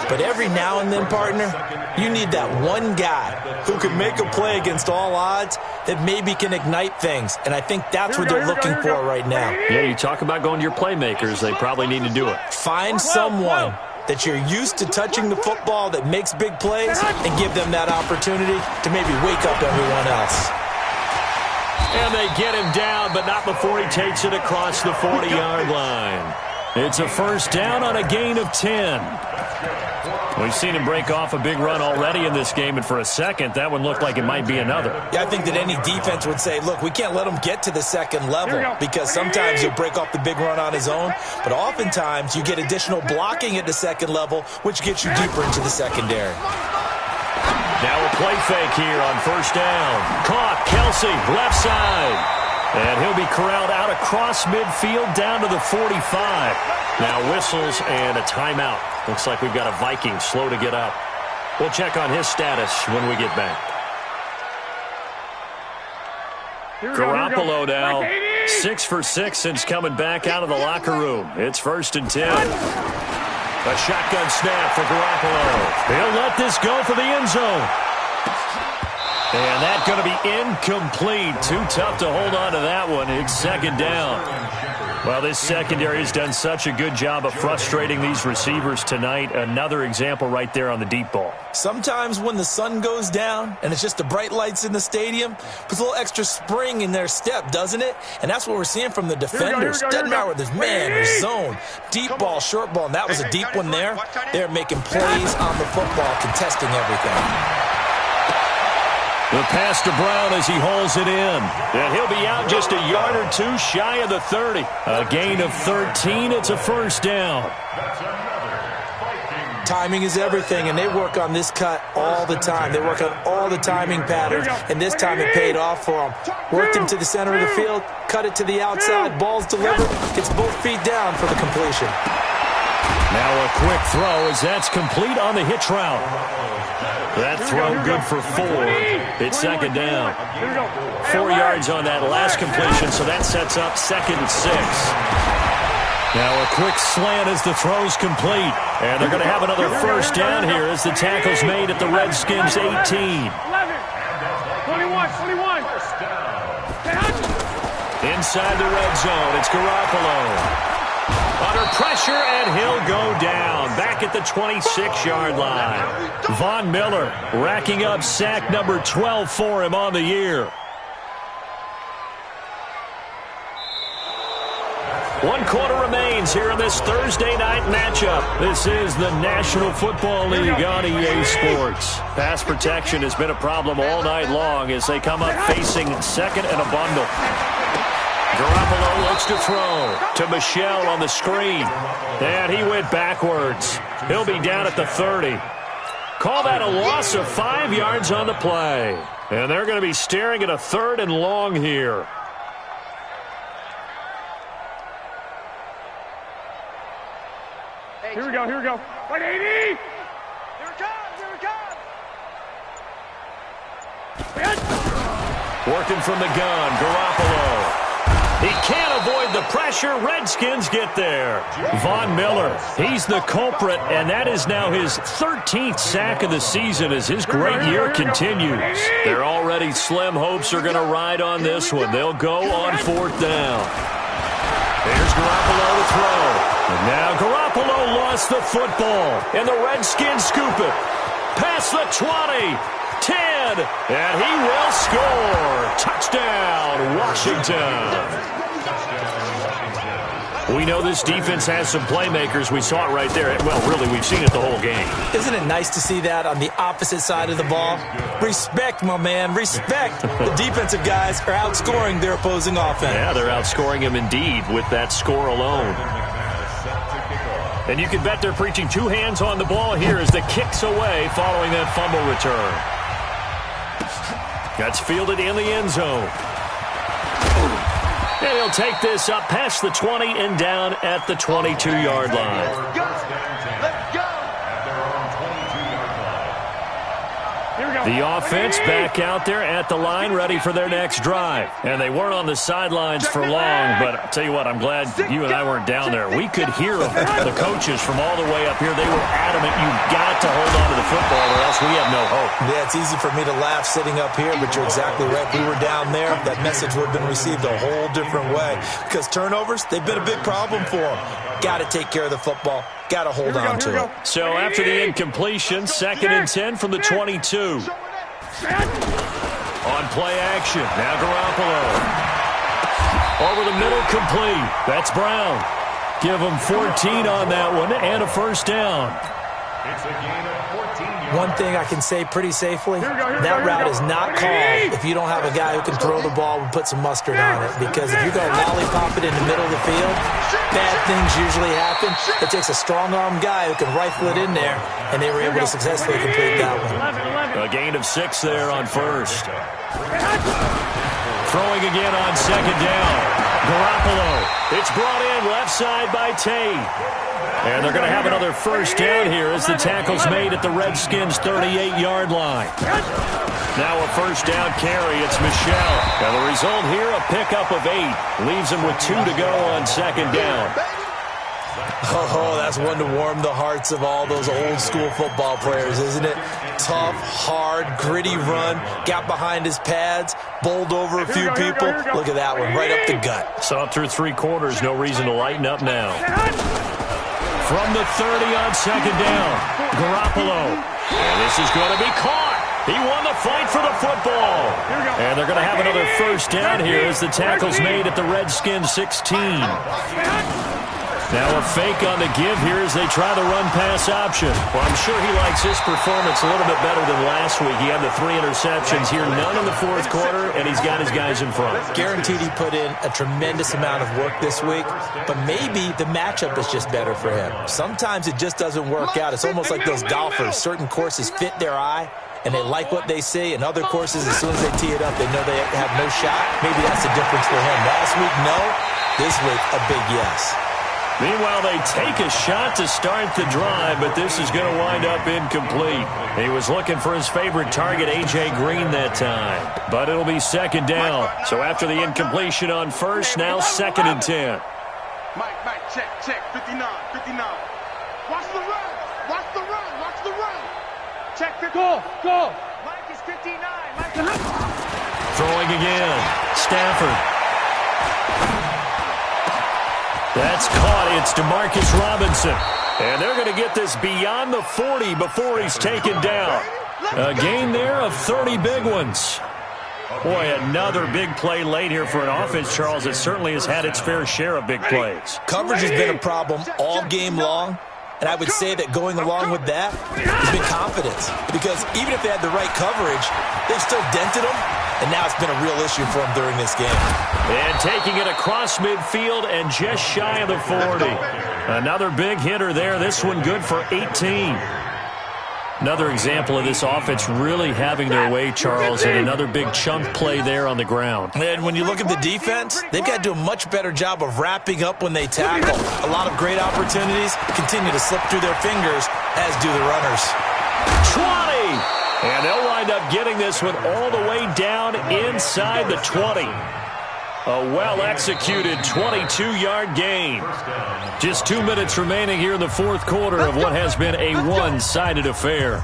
But every now and then, partner, you need that one guy who can make a play against all odds that maybe can ignite things. And I think that's what they're looking for right now. Yeah, you talk about going to your playmakers. They probably need to do it. Find someone that you're used to touching the football that makes big plays and give them that opportunity to maybe wake up everyone else. And they get him down, but not before he takes it across the 40-yard line. It's a first down on a gain of 10. We've seen him break off a big run already in this game, and for a second, that one looked like it might be another. Yeah, I think that any defense would say, look, we can't let him get to the second level because sometimes he'll break off the big run on his own, but oftentimes you get additional blocking at the second level, which gets you deeper into the secondary. Now a play fake here on first down. Caught, Kelsey, left side. And he'll be corralled out across midfield down to the 45. Now whistles and a timeout. Looks like we've got a Viking slow to get up. We'll check on his status when we get back. Garoppolo now 6 for 6 since coming back out of the locker room. It's 1st and 10. A shotgun snap for Garoppolo. He'll let this go for the end zone. And that's going to be incomplete. Too tough to hold on to that one. It's 2nd down. Well, this secondary has done such a good job of frustrating these receivers tonight. Another example right there on the deep ball. Sometimes when the sun goes down and it's just the bright lights in the stadium, puts a little extra spring in their step, doesn't it? And that's what we're seeing from the defenders. Doesn't matter whether it's man or zone, deep ball, short ball, and that was a deep one there. They're making plays on the football, contesting everything. The pass to Brown as he hauls it in. And he'll be out just a yard or two shy of the 30. A gain of 13. It's a 1st down. Timing is everything, and they work on this cut all the time. They work on all the timing patterns, and this time it paid off for them. Worked him to the center of the field, cut it to the outside, ball's delivered, gets both feet down for the completion. Now a quick throw as that's complete on the hitch route. That throw good for 4. It's 2nd down. 4 yards on that last completion, so that sets up 2nd and 6. Now a quick slant as the throw's complete. And they're going to have another 1st down here as the tackle's made at the Redskins' 18. 21. Inside the red zone, it's Garoppolo. Under pressure, and he'll go down. Back at the 26-yard line. Von Miller racking up sack number 12 for him on the year. 1 quarter remains here in this Thursday night matchup. This is the National Football League on EA Sports. Pass protection has been a problem all night long as they come up facing 2nd and a bundle. Garoppolo looks to throw to Michel on the screen. And he went backwards. He'll be down at the 30. Call that a loss of 5 yards on the play. And they're going to be staring at a 3rd and long here. Here we go. 180! Here it comes! Working from the gun, Garoppolo. He can't avoid the pressure. Redskins get there. Von Miller, he's the culprit, and that is now his 13th sack of the season as his great year continues. Their already slim hopes are going to ride on this one. They'll go on 4th down. Here's Garoppolo to throw. And now Garoppolo lost the football, and the Redskins scoop it. Past the 20. 10, and he will score. Touchdown, Washington. We know this defense has some playmakers. We saw it right there. Well, really, we've seen it the whole game. Isn't it nice to see that on the opposite side of the ball? Respect, my man, respect. The defensive guys are outscoring their opposing offense. Yeah, they're outscoring him indeed with that score alone. And you can bet they're preaching 2 hands on the ball here as the kick's away following that fumble return. That's fielded in the end zone. And he'll take this up past the 20 and down at the 22-yard line. The offense back out there at the line, ready for their next drive. And they weren't on the sidelines for long, but I'll tell you what, I'm glad you and I weren't down there. We could hear the coaches from all the way up here. They were adamant, you've got to hold on to the football or else we have no hope. Yeah, it's easy for me to laugh sitting up here, but you're exactly right. If we were down there, that message would have been received a whole different way. Because turnovers, they've been a big problem for them. Got to take care of the football. Got to hold on to it. So after the incompletion, 2nd and 10 from the 22. On play action, now Garoppolo. Over the middle, complete. That's Brown. Give him 14 on that one and a 1st down. It's a gain of 14 yards. One thing I can say pretty safely, that route is not called if you don't have a guy who can throw the ball and put some mustard on it. Because if you're going to lollipop it in the middle of the field, bad things usually happen. It takes a strong-arm guy who can rifle it in there, and they were able to successfully complete that one. A gain of 6 there on first. Throwing again on second down. Garoppolo. It's brought in left side by Tate. And they're going to have another first down here as the tackle's made at the Redskins' 38-yard line. Now a first down carry. It's Michel. And the result here, a pickup of 8. Leaves him with 2 to go on second down. Oh, that's one to warm the hearts of all those old-school football players, isn't it? Tough, hard, gritty run, got behind his pads, bowled over a few people. Look at that one, right up the gut. Saw through 3 quarters, no reason to lighten up now. From the 30 on second down, Garoppolo. And this is going to be caught. He won the fight for the football. And they're going to have another first down here as the tackle's made at the Redskins' 16. Now a fake on the give here as they try the run-pass option. Well, I'm sure he likes his performance a little bit better than last week. He had the 3 interceptions here, none in the fourth quarter, and he's got his guys in front. Guaranteed he put in a tremendous amount of work this week, but maybe the matchup is just better for him. Sometimes it just doesn't work out. It's almost like those golfers. Certain courses fit their eye, and they like what they see, and other courses, as soon as they tee it up, they know they have no shot. Maybe that's the difference for him. Last week, no. This week, a big yes. Meanwhile, they take a shot to start the drive, but this is going to wind up incomplete. He was looking for his favorite target, A.J. Green, that time. But it'll be second down. So after the incompletion on first, now second and 10. Mike, check, 59. Watch the run. Check, go. Mike is 59. Throwing again. Stafford. That's caught. It's Demarcus Robinson. And they're going to get this beyond the 40 before he's taken down. A gain there of 30 big ones. Boy, another big play late here for an offense, Charles, that certainly has had its fair share of big plays. Coverage has been a problem all game long. And I would say that going along with that has been confidence. Because even if they had the right coverage, they've still dented them. And now it's been a real issue for them during this game. And taking it across midfield and just shy of the 40. Another big hitter there. This one good for 18. Another example of this offense really having their way, Charles, and another big chunk play there on the ground. And when you look at the defense, they've got to do a much better job of wrapping up when they tackle. A lot of great opportunities continue to slip through their fingers, as do the runners. 20! And they'll wind up getting this one all the way down inside the 20. A well-executed 22-yard gain. Just 2 minutes remaining here in the fourth quarter of what has been a one-sided affair.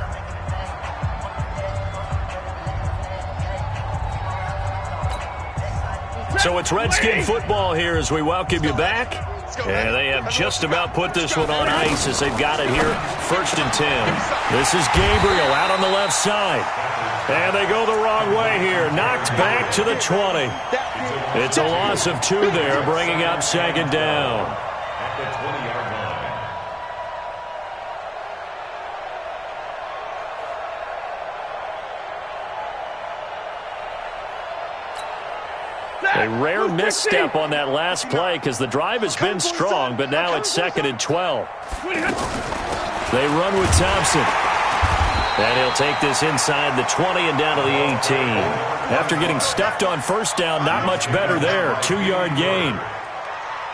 So it's Redskin football here as we welcome you back. And they have just about put this one on ice as they've got it here, 1st and 10. This is Gabriel out on the left side. And they go the wrong way here. Knocked back to the 20. It's a loss of 2 there, bringing up second down. At the 20-yard line. A rare misstep on that last play because the drive has been strong, but now it's 2nd and 12. They run with Thompson. And he'll take this inside the 20 and down to the 18. After getting stuffed on first down, not much better there. 2-yard gain.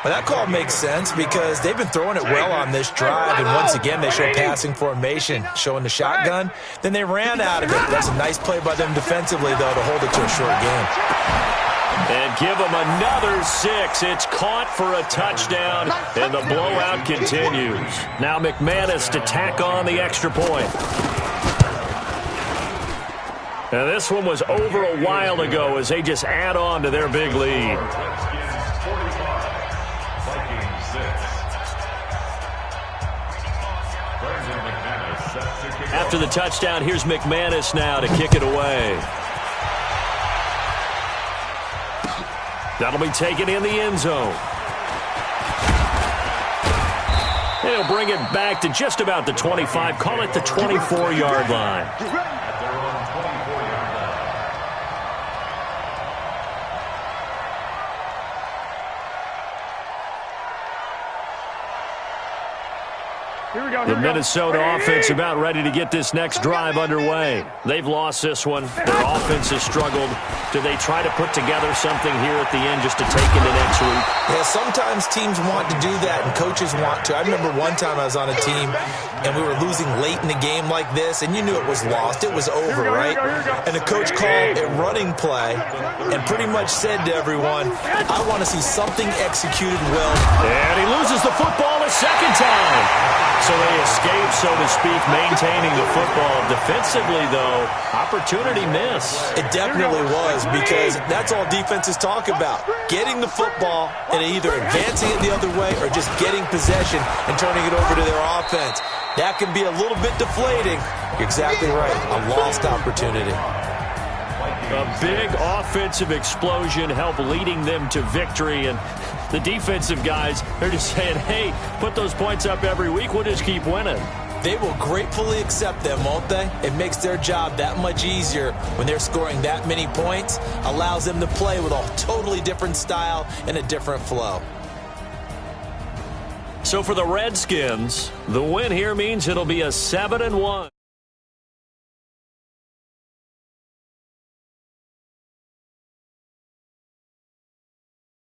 Well, that call makes sense because they've been throwing it well on this drive, and once again they show passing formation, showing the shotgun. Then they ran out of it. That's a nice play by them defensively, though, to hold it to a short game. And give them another 6. It's caught for a touchdown, and the blowout continues. Now McManus to tack on the extra point. Now this one was over a while ago as they just add on to their big lead. After the touchdown, here's McManus now to kick it away. That'll be taken in the end zone. They'll bring it back to just about the 25. Call it the 24-yard line. At their own 24-yard line. The Minnesota offense about ready to get this next drive underway. They've lost this one. Their offense has struggled. Do they try to put together something here at the end just to take into next week? Yeah, sometimes teams want to do that and coaches want to. I remember one time I was on a team and we were losing late in the game like this, and you knew it was lost. It was over, right? And the coach called a running play and pretty much said to everyone, I want to see something executed well. And he loses the football a second time. So they escape, so to speak, maintaining the football. Defensively, though, opportunity miss. It definitely was, because that's all defenses talk about. Getting the football and either advancing it the other way or just getting possession and turning it over to their offense. That can be a little bit deflating. You're exactly right. A lost opportunity. A big offensive explosion helped leading them to victory, and the defensive guys, they're just saying, hey, put those points up every week, we'll just keep winning. They will gratefully accept them, won't they? It makes their job that much easier when they're scoring that many points, allows them to play with a totally different style and a different flow. So for the Redskins, the win here means it'll be a 7-1.